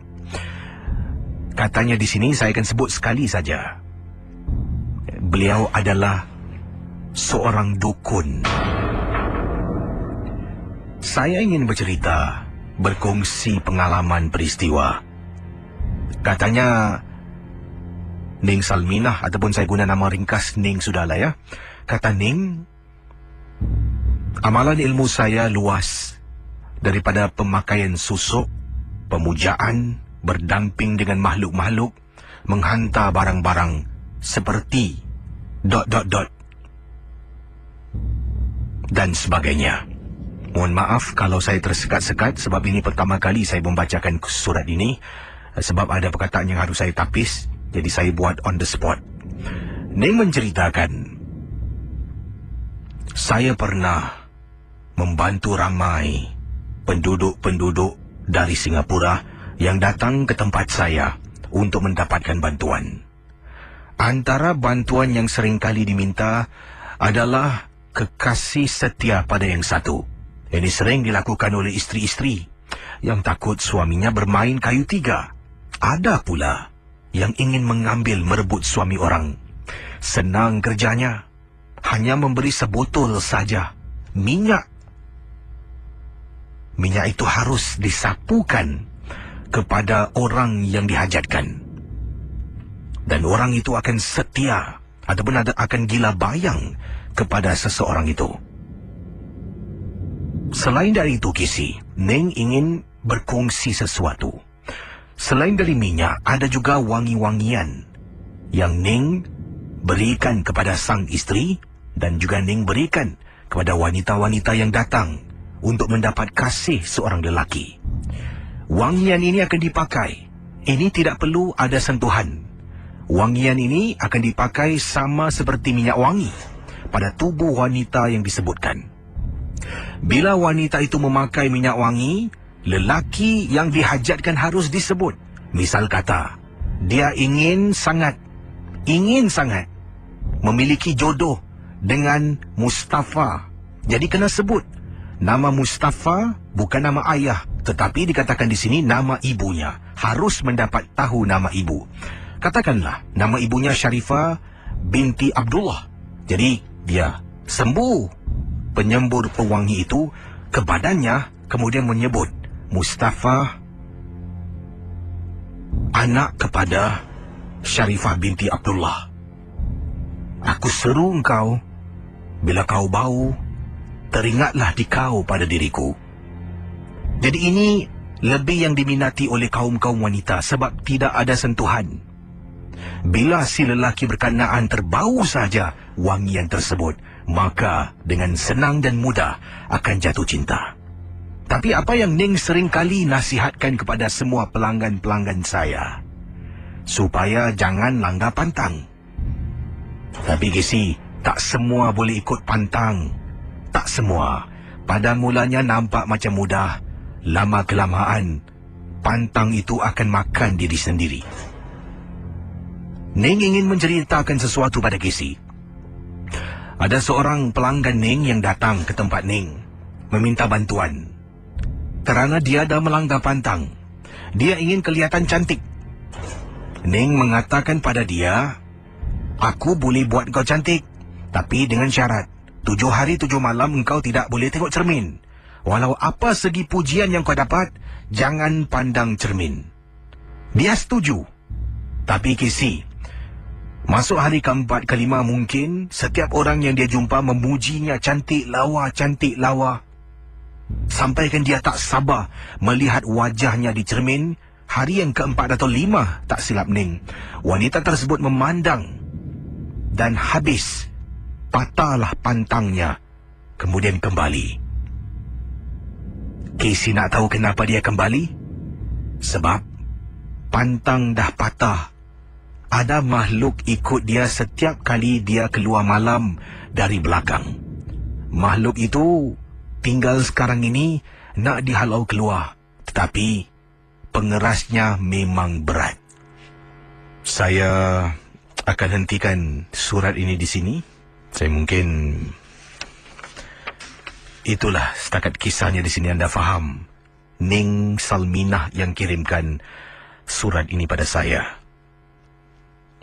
Katanya di sini saya akan sebut sekali saja. Beliau adalah seorang dukun. Saya ingin bercerita, berkongsi pengalaman peristiwa. Katanya Neng Salminah, ataupun saya guna nama ringkas Neng sudahlah ya. Kata Neng, amalan ilmu saya luas. Daripada pemakaian susuk, pemujaan, berdamping dengan makhluk-makhluk, menghantar barang-barang seperti ... dan sebagainya. Mohon maaf kalau saya tersekat-sekat sebab ini pertama kali saya membacakan surat ini, sebab ada perkataan yang harus saya tapis, jadi saya buat on the spot. Neng menceritakan, saya pernah membantu ramai penduduk-penduduk dari Singapura yang datang ke tempat saya untuk mendapatkan bantuan. Antara bantuan yang sering kali diminta adalah kekasih setia pada yang satu. Ini sering dilakukan oleh isteri-isteri yang takut suaminya bermain kayu tiga. Ada pula yang ingin mengambil merebut suami orang. Senang kerjanya, hanya memberi sebotol saja minyak. Minyak itu harus disapukan kepada orang yang dihajatkan. Dan orang itu akan setia ataupun akan gila bayang kepada seseorang itu. Selain dari itu, Kisi, Neng ingin berkongsi sesuatu. Selain dari minyak, ada juga wangi-wangian yang Neng berikan kepada sang isteri dan juga Neng berikan kepada wanita-wanita yang datang untuk mendapat kasih seorang lelaki. Wangian ini akan dipakai. Ini tidak perlu ada sentuhan. Wangian ini akan dipakai sama seperti minyak wangi pada tubuh wanita yang disebutkan. Bila wanita itu memakai minyak wangi, lelaki yang dihajatkan harus disebut. Misal kata, dia ingin sangat memiliki jodoh dengan Mustafa. Jadi kena sebut nama Mustafa, bukan nama ayah, tetapi dikatakan di sini nama ibunya. Harus mendapat tahu nama ibu. Katakanlah nama ibunya Sharifah binti Abdullah. Jadi dia sembuh penyembur pewangi itu ke badannya, kemudian menyebut Mustafa anak kepada Sharifah binti Abdullah. Aku seru engkau, bila kau bau, teringatlah di kau pada diriku. Jadi ini lebih yang diminati oleh kaum-kaum wanita sebab tidak ada sentuhan. Bila si lelaki berkenaan terbau saja wangian tersebut, maka dengan senang dan mudah akan jatuh cinta. Tapi apa yang Neng sering kali nasihatkan kepada semua pelanggan-pelanggan saya, supaya jangan langgar pantang. Tapi Kisi, tak semua boleh ikut pantang. Tak semua. Pada mulanya nampak macam mudah. Lama-kelamaan, pantang itu akan makan diri sendiri. Neng ingin menceritakan sesuatu pada Kisi. Ada seorang pelanggan Neng yang datang ke tempat Neng, meminta bantuan. Kerana dia dah melanggar pantang. Dia ingin kelihatan cantik. Neng mengatakan pada dia, aku boleh buat kau cantik, tapi dengan syarat, 7 hari 7 malam engkau tidak boleh tengok cermin. Walau apa segi pujian yang kau dapat, jangan pandang cermin. Dia setuju. Tapi Kisi, masuk hari keempat kelima mungkin, setiap orang yang dia jumpa memujinya cantik lawa. Sampaikan dia tak sabar melihat wajahnya di cermin. Hari yang keempat atau 5, tak silap Neng, wanita tersebut memandang dan habis. Patahlah pantangnya, kemudian kembali. Casey nak tahu kenapa dia kembali? Sebab pantang dah patah ada makhluk ikut dia setiap kali dia keluar malam dari belakang. Makhluk itu tinggal sekarang ini nak dihalau keluar, tetapi pengerasnya memang berat. Saya akan hentikan surat ini di sini. Saya mungkin... Itulah setakat kisahnya di sini, anda faham. Ning Salminah yang kirimkan surat ini pada saya.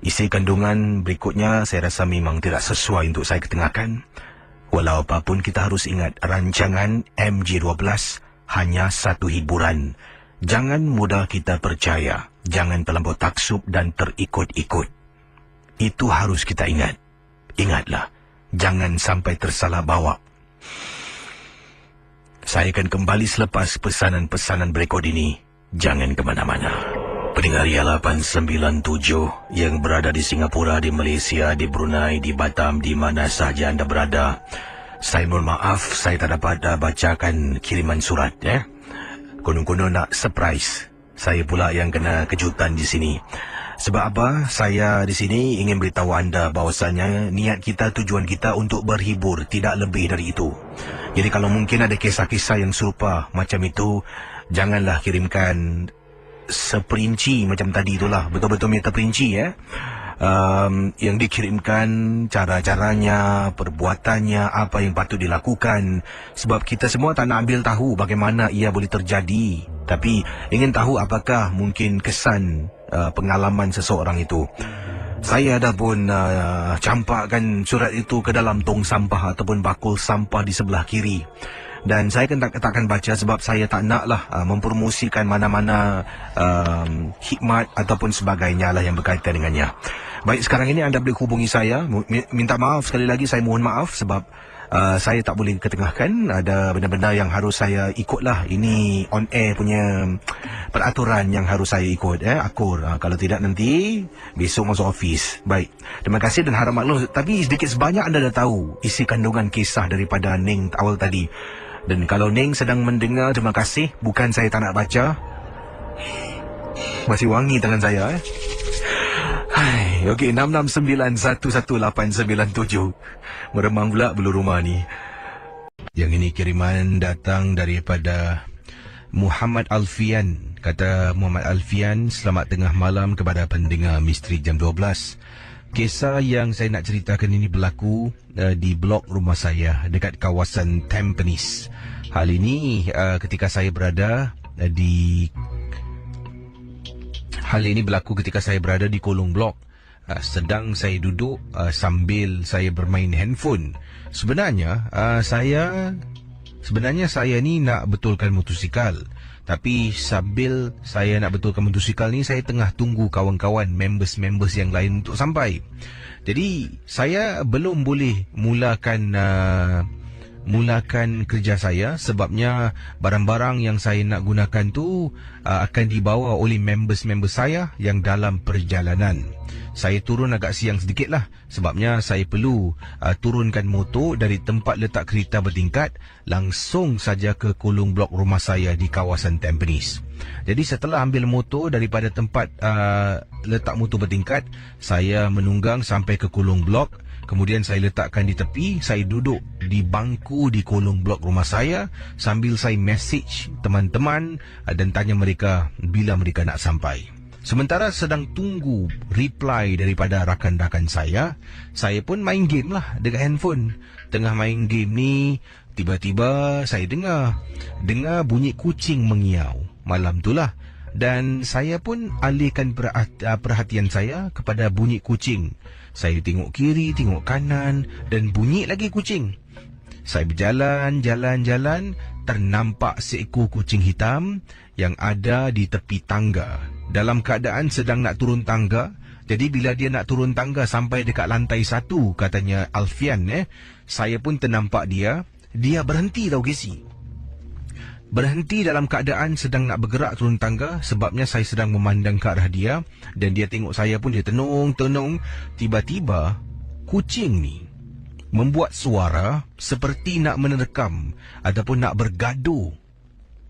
Isi kandungan berikutnya saya rasa memang tidak sesuai untuk saya ketengahkan. Walau apapun kita harus ingat, rancangan MG12 hanya satu hiburan. Jangan mudah kita percaya, jangan terlampau taksub dan terikut-ikut. Itu harus kita ingat. Ingatlah, jangan sampai tersalah bawa. Saya akan kembali selepas pesanan-pesanan berikut ini. Jangan ke mana-mana. Pendengar Ria 897 yang berada di Singapura, di Malaysia, di Brunei, di Batam, di mana sahaja anda berada. Saya mohon maaf, saya tak dapat bacakan kiriman surat. Konon-konon nak surprise. Saya pula yang kena kejutan di sini. Sebab apa? Saya di sini ingin beritahu anda bahawasanya niat kita, tujuan kita untuk berhibur, tidak lebih dari itu. Jadi kalau mungkin ada kisah-kisah yang serupa macam itu, janganlah kirimkan seperinci macam tadi itulah. Betul-betul minta perinci yang dikirimkan, cara-caranya, perbuatannya, apa yang patut dilakukan. Sebab kita semua tak nak ambil tahu bagaimana ia boleh terjadi, tapi ingin tahu apakah mungkin kesan pengalaman seseorang itu. Saya dah pun campakkan surat itu ke dalam tong sampah ataupun bakul sampah di sebelah kiri. Dan saya takkan baca sebab saya tak naklah mempromosikan mana-mana hikmat ataupun sebagainya lah yang berkaitan dengannya. Baik, sekarang ini anda boleh hubungi saya. Minta maaf sekali lagi, saya mohon maaf sebab saya tak boleh ketengahkan. Ada benda-benda yang harus saya ikutlah. Ini on air punya peraturan yang harus saya ikut. Akur. Kalau tidak nanti besok masuk office. Baik, terima kasih dan harap maklum. Tapi sedikit sebanyak anda dah tahu isi kandungan kisah daripada Ning awal tadi. Dan kalau Ning sedang mendengar, terima kasih. Bukan saya tak nak baca. Masih wangi tangan saya. Hai, okey, 6691187. Meremang pula bulu rumah ni. Yang ini kiriman datang daripada Muhammad Alfian. Kata Muhammad Alfian, selamat tengah malam kepada pendengar Misteri Jam 12. Kisah yang saya nak ceritakan ini berlaku di blok rumah saya dekat kawasan Tampines. Hal ini ketika saya berada di di kolong blok. Sedang saya duduk sambil saya bermain handphone. Sebenarnya saya ni nak betulkan motosikal. Tapi sambil saya nak betulkan motosikal ni, saya tengah tunggu kawan-kawan, members yang lain untuk sampai. Jadi saya belum boleh mulakan kerja saya sebabnya barang-barang yang saya nak gunakan tu akan dibawa oleh members saya yang dalam perjalanan. Saya turun agak siang sedikit lah sebabnya saya perlu turunkan motor dari tempat letak kereta bertingkat langsung saja ke kolong blok rumah saya di kawasan Tampines. Jadi setelah ambil motor daripada tempat letak motor bertingkat, saya menunggang sampai ke kolong blok. Kemudian saya letakkan di tepi, saya duduk di bangku di kolong blok rumah saya sambil saya message teman-teman dan tanya mereka bila mereka nak sampai. Sementara sedang tunggu reply daripada rakan-rakan saya pun main game lah dekat handphone. Tengah main game ni, tiba-tiba saya dengar bunyi kucing mengiau. Malam tu lah. Dan saya pun alihkan perhatian saya kepada bunyi kucing. Saya tengok kiri, tengok kanan dan bunyi lagi kucing. Saya berjalan, ternampak seekor kucing hitam yang ada di tepi tangga. Dalam keadaan sedang nak turun tangga. Jadi bila dia nak turun tangga sampai dekat lantai 1, katanya Alfian, saya pun ternampak dia berhenti tau Casey. Berhenti dalam keadaan sedang nak bergerak turun tangga sebabnya saya sedang memandang ke arah dia dan dia tengok saya pun dia tenung. Tiba-tiba kucing ni membuat suara seperti nak menerkam ataupun nak bergaduh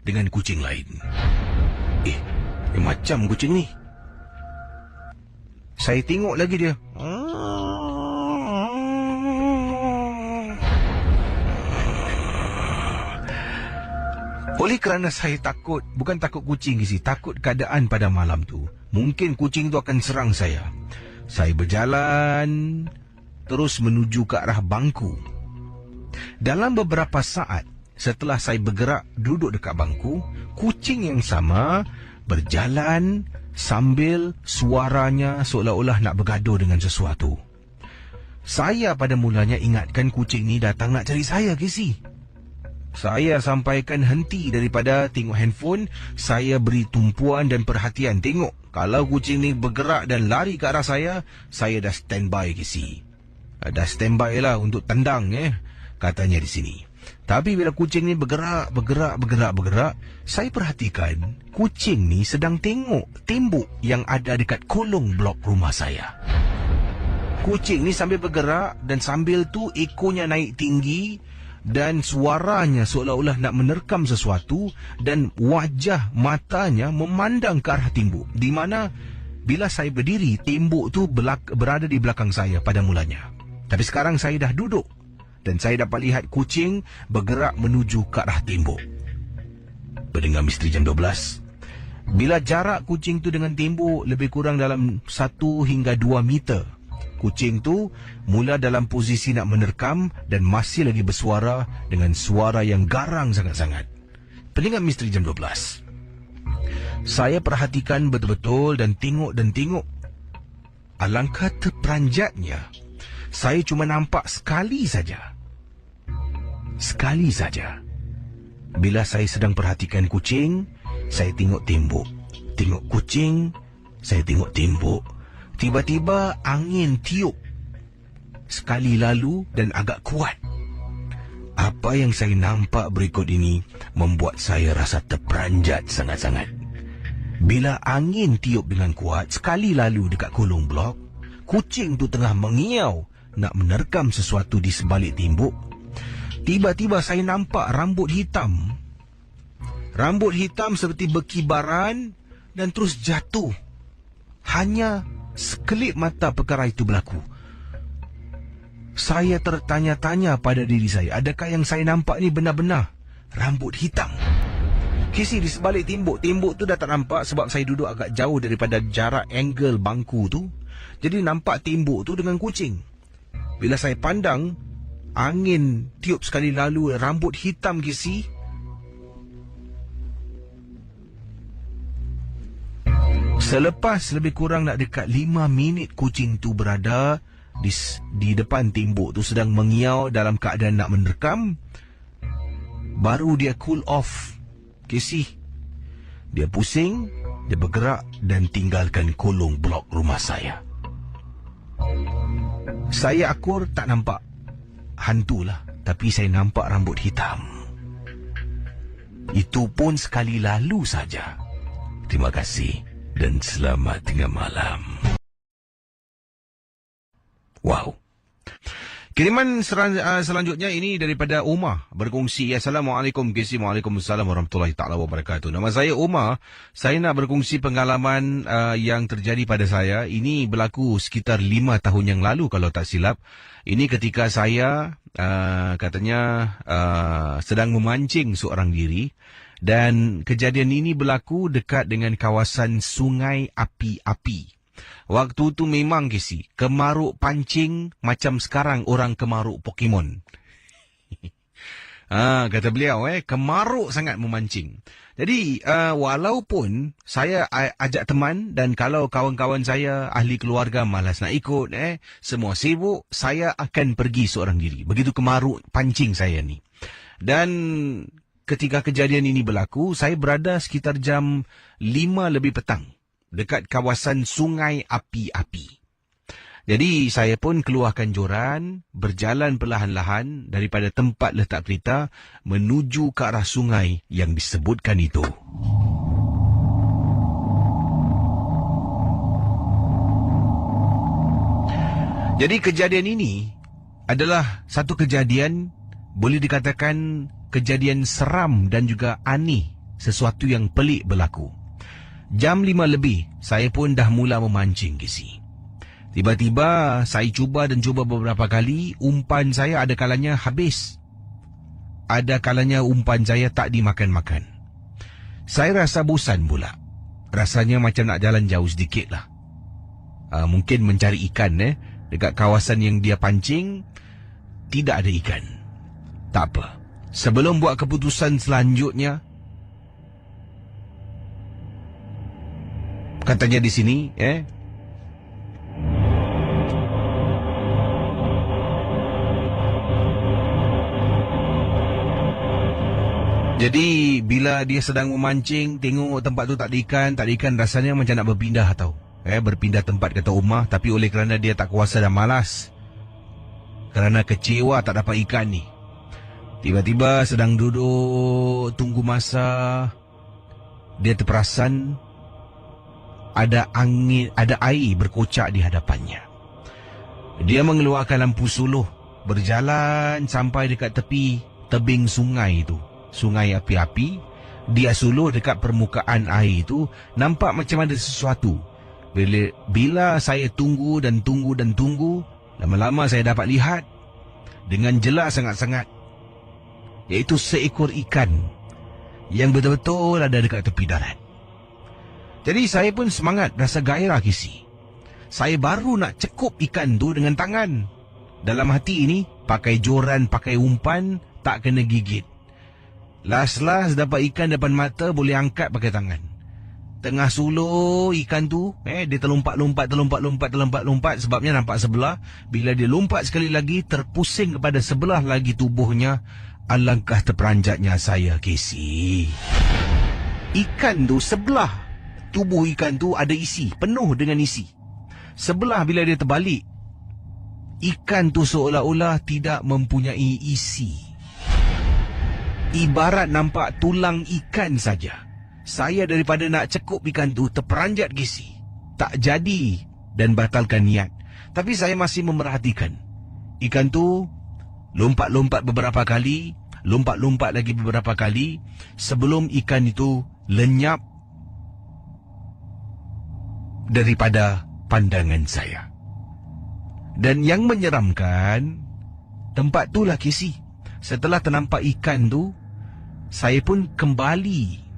dengan kucing lain. Macam kucing ni. Saya tengok lagi dia. Oleh kerana saya takut, bukan takut kucing sih, takut keadaan pada malam tu. Mungkin kucing tu akan serang saya. Saya berjalan terus menuju ke arah bangku. Dalam beberapa saat setelah saya bergerak duduk dekat bangku, kucing yang sama berjalan sambil suaranya seolah-olah nak bergaduh dengan sesuatu. Saya pada mulanya ingatkan kucing ni datang nak cari saya, Casey. Saya sampaikan henti daripada tengok handphone. Saya beri tumpuan dan perhatian. Tengok, kalau kucing ni bergerak dan lari ke arah saya dah standby, Casey. Dah standby lah untuk tendang, katanya di sini. Tapi bila kucing ni bergerak, saya perhatikan kucing ni sedang tengok tembok yang ada dekat kolong blok rumah saya. Kucing ni sambil bergerak dan sambil tu ekornya naik tinggi dan suaranya seolah-olah nak menerkam sesuatu, dan wajah matanya memandang ke arah tembok, di mana bila saya berdiri, tembok tu berada di belakang saya pada mulanya. Tapi sekarang saya dah duduk dan saya dapat lihat kucing bergerak menuju ke arah tembok. Pendengar Misteri Jam 12, bila jarak kucing tu dengan tembok lebih kurang dalam 1 hingga 2 meter, kucing tu mula dalam posisi nak menerkam dan masih lagi bersuara dengan suara yang garang sangat-sangat. Pendengar Misteri Jam 12, saya perhatikan betul-betul dan tengok. Alangkah terperanjatnya, saya cuma nampak sekali saja. Bila saya sedang perhatikan kucing, saya tengok tembok. Tengok kucing, saya tengok tembok. Tiba-tiba angin tiup sekali lalu dan agak kuat. Apa yang saya nampak berikut ini membuat saya rasa terperanjat sangat-sangat. Bila angin tiup dengan kuat sekali lalu dekat kolong blok, kucing tu tengah mengiau nak menerkam sesuatu di sebalik tembok. Tiba-tiba saya nampak rambut hitam seperti berkibaran dan terus jatuh. Hanya sekelip mata perkara itu berlaku. Saya tertanya-tanya pada diri saya, adakah yang saya nampak ni benar-benar rambut hitam? Casey, di sebalik tembok tu dah tak nampak sebab saya duduk agak jauh daripada jarak angle bangku tu. Jadi nampak tembok tu dengan kucing. Bila saya pandang, angin tiup sekali lalu, rambut hitam, Casey. Selepas lebih kurang nak dekat 5 minit kucing tu berada di depan tembok tu sedang mengiau dalam keadaan nak menerkam, baru dia cool off, Casey. Dia pusing, dia bergerak dan tinggalkan kolong blok rumah saya. Saya akur tak nampak hantu lah, tapi saya nampak rambut hitam. Itu pun sekali lalu saja. Terima kasih dan selamat tengah malam. Wow. Kiriman selanjutnya ini daripada Umar berkongsi. Assalamualaikum Casey. Waalaikumsalam warahmatullahi ta'ala wabarakatuh. Nama saya Umar. Saya nak berkongsi pengalaman yang terjadi pada saya. Ini berlaku sekitar 5 tahun yang lalu kalau tak silap. Ini ketika saya sedang memancing seorang diri. Dan kejadian ini berlaku dekat dengan kawasan sungai api-api. Waktu tu memang, Casey, kemaruk pancing macam sekarang orang kemaruk Pokemon. Kata beliau, kemaruk sangat memancing. Jadi, walaupun saya ajak teman dan kalau kawan-kawan saya, ahli keluarga malas nak ikut, semua sibuk, saya akan pergi seorang diri. Begitu kemaruk pancing saya ni. Dan ketika kejadian ini berlaku, saya berada sekitar jam 5 lebih petang dekat kawasan sungai api-api. Jadi saya pun keluarkan joran, berjalan perlahan-lahan daripada tempat letak kereta menuju ke arah sungai yang disebutkan itu. Jadi kejadian ini adalah satu kejadian, boleh dikatakan kejadian seram dan juga aneh, sesuatu yang pelik berlaku. Jam 5 lebih, saya pun dah mula memancing, Casey. Tiba-tiba saya cuba beberapa kali, umpan saya ada kalanya habis. Ada kalanya umpan saya tak dimakan-makan. Saya rasa bosan pula. Rasanya macam nak jalan jauh sedikit lah. Mungkin mencari ikan dekat kawasan yang dia pancing tidak ada ikan. Tak apa. Sebelum buat keputusan selanjutnya, katanya di sini, jadi bila dia sedang memancing, tengok tempat tu tak ada ikan, rasanya macam nak berpindah tau. Berpindah tempat kata Umar, tapi oleh kerana dia tak kuasa dan malas, kerana kecewa tak dapat ikan ni, tiba-tiba sedang duduk tunggu masa, dia terperasan ada angin, ada air berkocak di hadapannya. Dia mengeluarkan lampu suluh, berjalan sampai dekat tepi tebing sungai itu. Sungai api-api. Dia suluh dekat permukaan air itu, nampak macam ada sesuatu. Bila saya tunggu dan tunggu, lama-lama saya dapat lihat dengan jelas sangat-sangat, iaitu seekor ikan yang betul-betul ada dekat tepi darat. Jadi saya pun semangat, rasa gairah kisi. Saya baru nak cekup ikan tu dengan tangan. Dalam hati ini, pakai joran, pakai umpan, tak kena gigit. Las-las dapat ikan depan mata, boleh angkat pakai tangan. Tengah suluh ikan tu, dia terlompat-lompat, sebabnya nampak sebelah. Bila dia lompat sekali lagi, terpusing kepada sebelah lagi tubuhnya. Alangkah terperanjatnya saya, Casey. Ikan tu sebelah tubuh ikan tu ada isi, penuh dengan isi. Sebelah bila dia terbalik, ikan tu seolah-olah tidak mempunyai isi. Ibarat nampak tulang ikan saja. Saya daripada nak cekup ikan tu terperanjat gisi. Tak jadi dan batalkan niat. Tapi saya masih memerhatikan. Ikan tu lompat-lompat beberapa kali, lompat-lompat lagi beberapa kali, sebelum ikan itu lenyap daripada pandangan saya. Dan yang menyeramkan, tempat tu lah Casey. Setelah ternampak ikan tu, saya pun kembali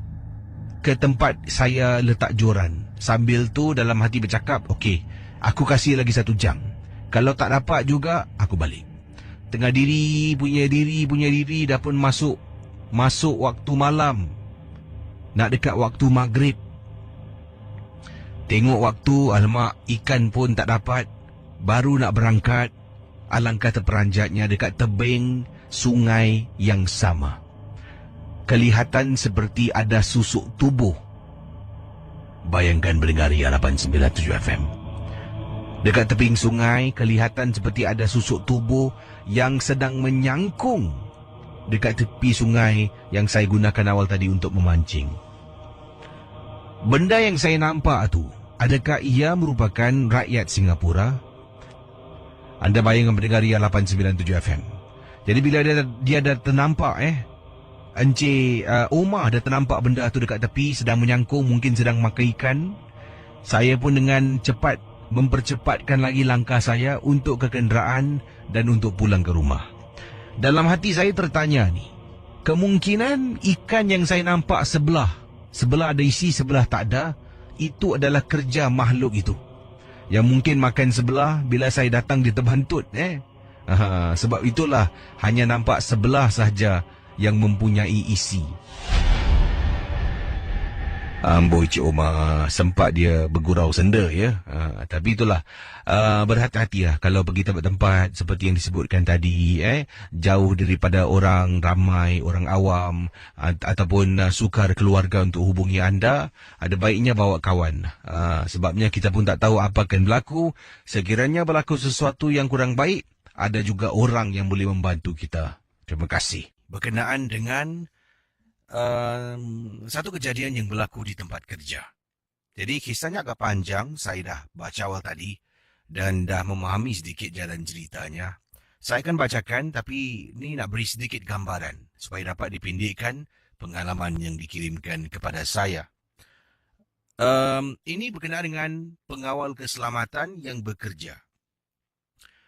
ke tempat saya letak joran. Sambil tu dalam hati bercakap, okey, aku kasih lagi 1 jam. Kalau tak dapat juga, aku balik. Tengah diri, punya diri, dah pun masuk waktu malam. Nak dekat waktu maghrib. Tengok waktu, alamak, ikan pun tak dapat. Baru nak berangkat, alangkah terperanjatnya dekat tebing sungai yang sama. Kelihatan seperti ada susuk tubuh. Bayangkan pendengar Ria 897 FM. Dekat tebing sungai, kelihatan seperti ada susuk tubuh yang sedang menyangkung dekat tepi sungai yang saya gunakan awal tadi untuk memancing. Benda yang saya nampak tu, adakah ia merupakan rakyat Singapura? Anda bayangkan pendengar Ria 897 FM. Jadi bila dia dah ternampak, Encik Omar dah ternampak benda tu dekat tepi, sedang menyangkung, mungkin sedang makan ikan. Saya pun dengan cepat mempercepatkan lagi langkah saya untuk ke kenderaan dan untuk pulang ke rumah. Dalam hati saya tertanya ni, kemungkinan ikan yang saya nampak sebelah ada isi, sebelah tak ada, itu adalah kerja makhluk itu, yang mungkin makan sebelah bila saya datang dia terbantut. Sebab itulah hanya nampak sebelah sahaja yang mempunyai isi. Amboi Cik Omar, sempat dia bergurau senda ya. Tapi itulah, berhati-hatilah kalau pergi tempat-tempat seperti yang disebutkan tadi, jauh daripada orang ramai, orang awam, ataupun sukar keluarga untuk hubungi anda. Ada baiknya bawa kawan, sebabnya kita pun tak tahu apa akan berlaku. Sekiranya berlaku sesuatu yang kurang baik, ada juga orang yang boleh membantu kita. Terima kasih. Berkenaan dengan satu kejadian yang berlaku di tempat kerja. Jadi kisahnya agak panjang, saya dah baca awal tadi dan dah memahami sedikit jalan ceritanya. Saya akan bacakan, tapi ni nak beri sedikit gambaran supaya dapat dipendekkan pengalaman yang dikirimkan kepada saya. Ini berkenaan dengan pengawal keselamatan yang bekerja.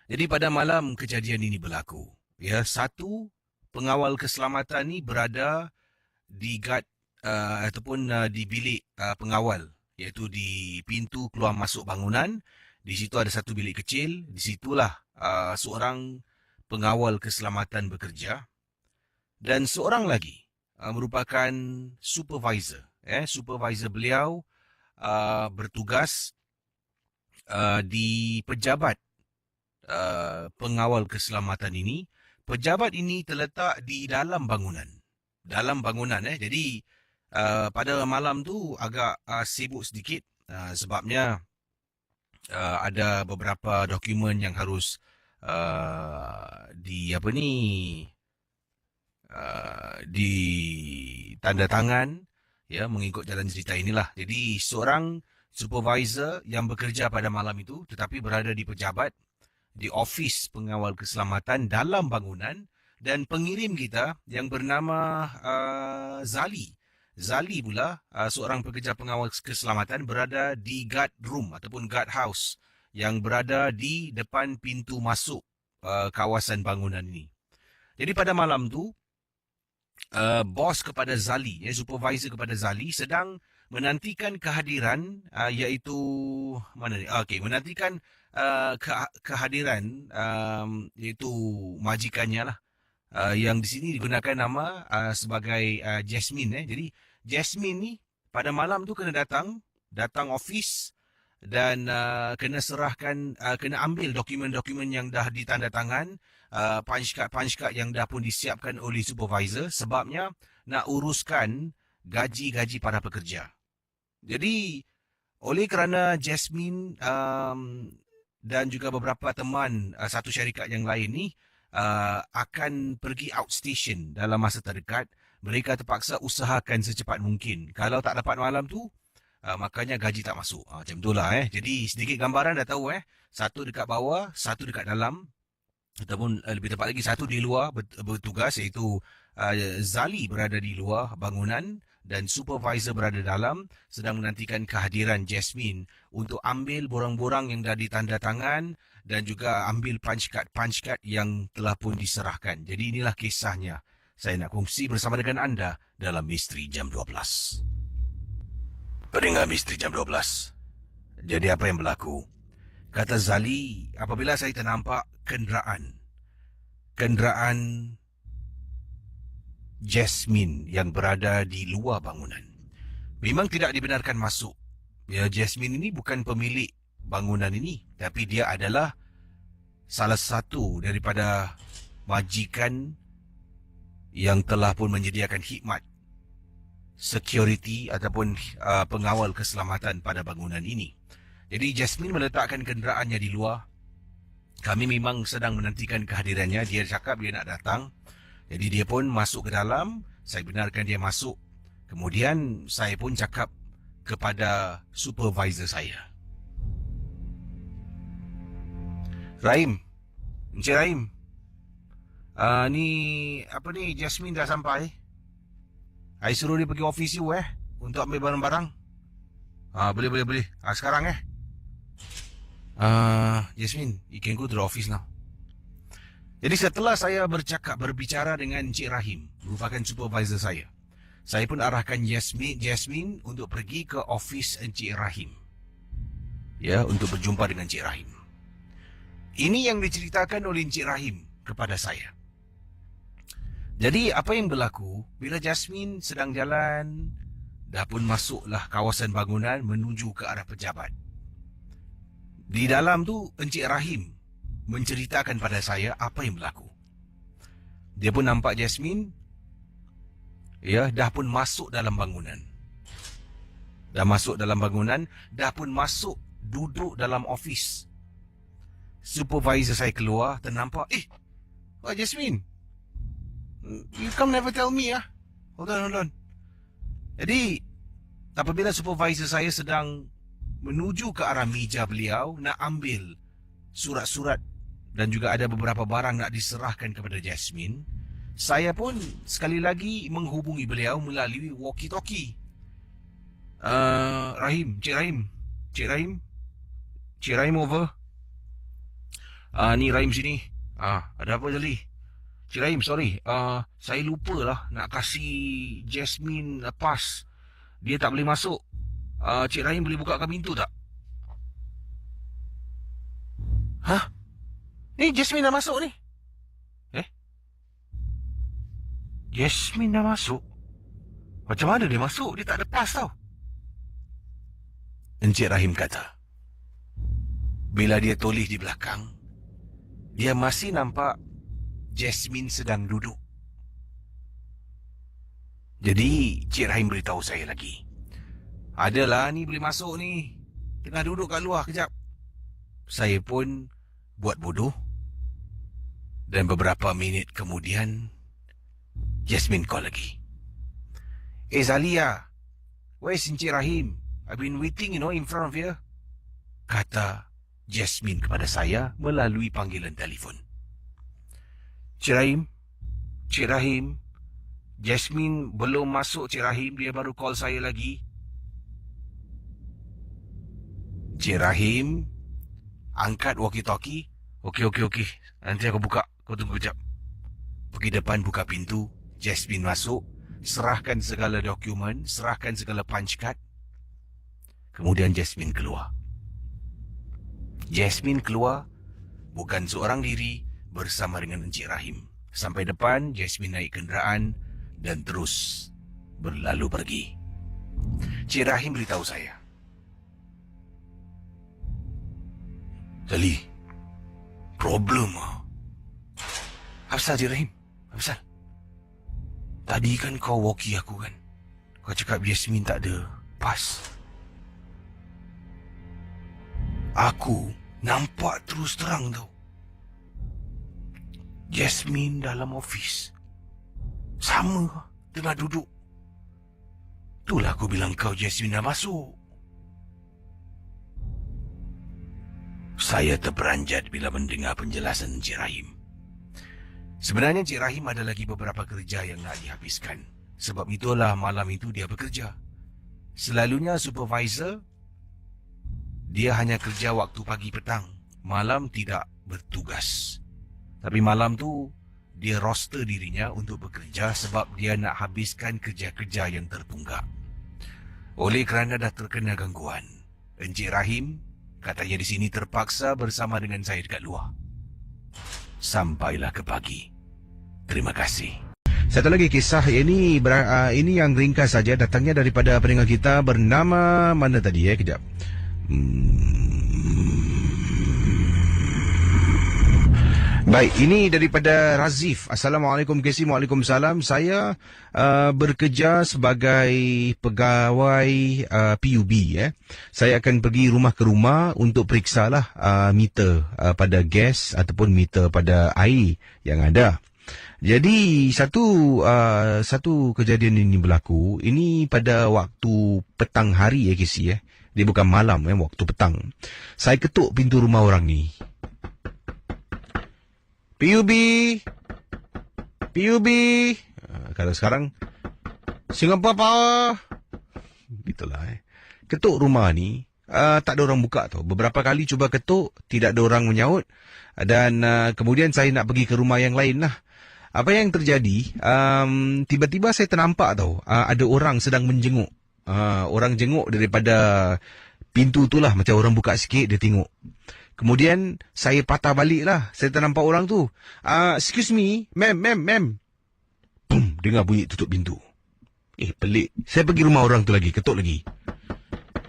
Jadi pada malam kejadian ini berlaku, ya, satu pengawal keselamatan ni berada di guard di bilik pengawal, iaitu di pintu keluar masuk bangunan. Di situ ada satu bilik kecil, di situlah seorang pengawal keselamatan bekerja, dan seorang lagi merupakan supervisor. Supervisor beliau bertugas di pejabat pengawal keselamatan ini. Pejabat ini terletak di dalam bangunan. Jadi pada malam tu agak sibuk sedikit sebabnya ada beberapa dokumen yang harus ditandatangan, ya, mengikut jalan cerita inilah. Jadi seorang supervisor yang bekerja pada malam itu tetapi berada di pejabat di ofis pengawal keselamatan dalam bangunan, dan pengirim kita yang bernama Zali pula, seorang pekerja pengawal keselamatan, berada di guard room ataupun guard house yang berada di depan pintu masuk kawasan bangunan ini. Jadi pada malam tu bos kepada Zali, supervisor kepada Zali sedang menantikan kehadiran menantikan kehadiran iaitu majikannya lah, yang di sini digunakan nama sebagai Jasmine. Jadi Jasmine ni pada malam tu kena datang ofis dan kena serahkan, kena ambil dokumen-dokumen yang dah ditandatangan, punch card yang dah pun disiapkan oleh supervisor, sebabnya nak uruskan gaji-gaji para pekerja. Jadi oleh kerana Jasmine dan juga beberapa teman satu syarikat yang lain ni akan pergi outstation dalam masa terdekat, mereka terpaksa usahakan secepat mungkin. Kalau tak dapat malam tu, makanya gaji tak masuk. Macam itulah. Jadi sedikit gambaran dah tahu. Satu dekat bawah, satu dekat dalam, ataupun lebih tepat lagi satu di luar bertugas, iaitu Zali berada di luar bangunan dan supervisor berada dalam, sedang menantikan kehadiran Jasmine untuk ambil borang-borang yang dah ditandatangan dan juga ambil punch card yang telah pun diserahkan. Jadi inilah kisahnya. Saya nak kongsi bersama dengan anda dalam Misteri Jam 12. Pendengar Misteri Jam 12. Jadi apa yang berlaku? Kata Zali, apabila saya ternampak kenderaan Jasmine yang berada di luar bangunan, memang tidak dibenarkan masuk. Ya, Jasmine ini bukan pemilik bangunan ini, tapi dia adalah salah satu daripada majikan yang telah pun menyediakan khidmat security ataupun pengawal keselamatan pada bangunan ini. Jadi Jasmine meletakkan kenderaannya di luar. Kami memang sedang menantikan kehadirannya. Dia cakap dia nak datang. Jadi dia pun masuk ke dalam. Saya benarkan dia masuk. Kemudian saya pun cakap kepada supervisor saya, Rahim, Encik Rahim, ni Jasmine dah sampai. I suruh dia pergi office you untuk ambil barang-barang. Boleh. Sekarang Jasmine, you can go to the office now. Jadi setelah saya berbicara dengan Encik Rahim, merupakan supervisor saya pun arahkan Jasmine untuk pergi ke office Encik Rahim. Ya, untuk berjumpa dengan Encik Rahim. Ini yang diceritakan oleh Encik Rahim kepada saya. Jadi apa yang berlaku bila Jasmine sedang jalan, dah pun masuklah kawasan bangunan menuju ke arah pejabat. Di dalam tu Encik Rahim menceritakan pada saya apa yang berlaku. Dia pun nampak Jasmine, ya, dah pun masuk dalam bangunan. Dah pun masuk duduk dalam office. Supervisor saya keluar, ternampak, Jasmine, you come never tell me Hold on. Jadi apabila supervisor saya sedang menuju ke arah meja beliau nak ambil surat-surat dan juga ada beberapa barang nak diserahkan kepada Jasmine, saya pun sekali lagi menghubungi beliau melalui walkie-talkie. Rahim, Cik Rahim. Cik Rahim? Cik Rahim over. Ni Rahim sini. Ada apa tadi? Cik Rahim, sorry. Saya lupa lah nak kasih Jasmine pass. Dia tak boleh masuk. Cik Rahim boleh bukakan pintu tak? Hah? Ni Jasmine dah masuk ni. Jasmine dah masuk? Macam mana dia masuk? Dia tak ada pass tau. Encik Rahim kata, bila dia toleh di belakang, dia masih nampak Jasmine sedang duduk. Jadi, Cik Rahim beritahu saya lagi. Adalah ni boleh masuk ni. Tengah duduk kat luar kejap. Saya pun buat bodoh. Dan beberapa minit kemudian, Jasmine call lagi. Zalia, where's Encik Rahim? I've been waiting, in front of here. Kata Jasmine kepada saya melalui panggilan telefon. Cik Rahim, Jasmine belum masuk Cik Rahim, dia baru call saya lagi. Cik Rahim angkat walkie-talkie. Okey. Nanti aku buka. Kau tunggu kejap. Pergi depan buka pintu. Jasmine masuk. Serahkan segala dokumen. Serahkan segala punch card. Kemudian Jasmine keluar. Jasmine keluar bukan seorang diri bersama dengan Encik Rahim. Sampai depan, Jasmine naik kenderaan dan terus berlalu pergi. Cik Rahim beritahu saya, Tali, problem ah. Apa Cik Rahim? Apa? Tadi kan kau walkie aku kan? Kau cakap Jasmine tak ada pas. Aku nampak terus terang tau. Jasmine dalam office. Sama tengah duduk. Itulah aku bilang kau Jasmine dah masuk. Saya terperanjat bila mendengar penjelasan Encik Rahim. Sebenarnya Encik Rahim ada lagi beberapa kerja yang nak dihabiskan. Sebab itulah malam itu dia bekerja. Selalunya supervisor, dia hanya kerja waktu pagi petang. Malam tidak bertugas. Tapi malam tu, dia roster dirinya untuk bekerja sebab dia nak habiskan kerja-kerja yang tertunggak. Oleh kerana dah terkena gangguan, Encik Rahim katanya di sini terpaksa bersama dengan saya dekat luar. Sampailah ke pagi. Terima kasih. Satu lagi kisah ini yang ringkas saja, datangnya daripada pendengar kita bernama mana tadi kejap. Baik, ini daripada Razif. Assalamualaikum KC. Waalaikumsalam. Saya bekerja sebagai pegawai PUB. Saya akan pergi rumah ke rumah untuk periksalah meter pada gas ataupun meter pada air yang ada. Jadi satu kejadian ini berlaku. Ini pada waktu petang hari KC. Dia bukan malam, waktu petang. Saya ketuk pintu rumah orang ni. PUB. Kalau sekarang Singapore Power. Gitulah. Ketuk rumah ni, tak ada orang buka tau. Beberapa kali cuba ketuk, tidak ada orang menyaut. Dan kemudian saya nak pergi ke rumah yang lain lah. Apa yang terjadi, tiba-tiba saya ternampak tau, ada orang sedang menjenguk. Orang jenguk daripada pintu tu lah. Macam orang buka sikit, dia tengok. Kemudian saya patah balik lah. Saya ternampak orang tu. Excuse me, ma'am. Boom, dengar bunyi tutup pintu. Pelik. Saya pergi rumah orang tu lagi, ketuk lagi.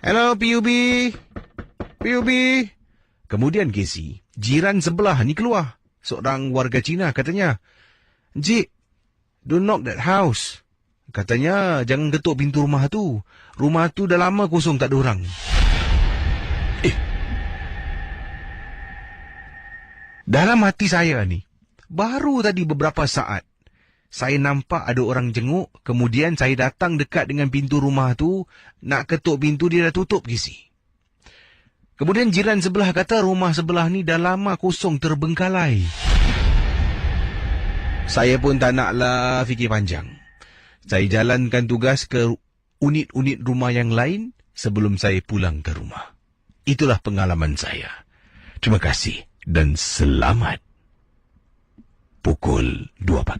Hello, PUB. Kemudian Casey, jiran sebelah ni keluar. Seorang warga Cina katanya, Encik, don't knock that house. Katanya, jangan ketuk pintu rumah tu. Rumah tu dah lama kosong, tak ada orang. Dalam hati saya ni, baru tadi beberapa saat, saya nampak ada orang jenguk, kemudian saya datang dekat dengan pintu rumah tu, nak ketuk pintu, dia dah tutup Casey. Kemudian jiran sebelah kata rumah sebelah ni dah lama kosong, terbengkalai. Saya pun tak naklah fikir panjang. Saya jalankan tugas ke unit-unit rumah yang lain sebelum saya pulang ke rumah. Itulah pengalaman saya. Terima kasih dan selamat. Pukul 2 pagi.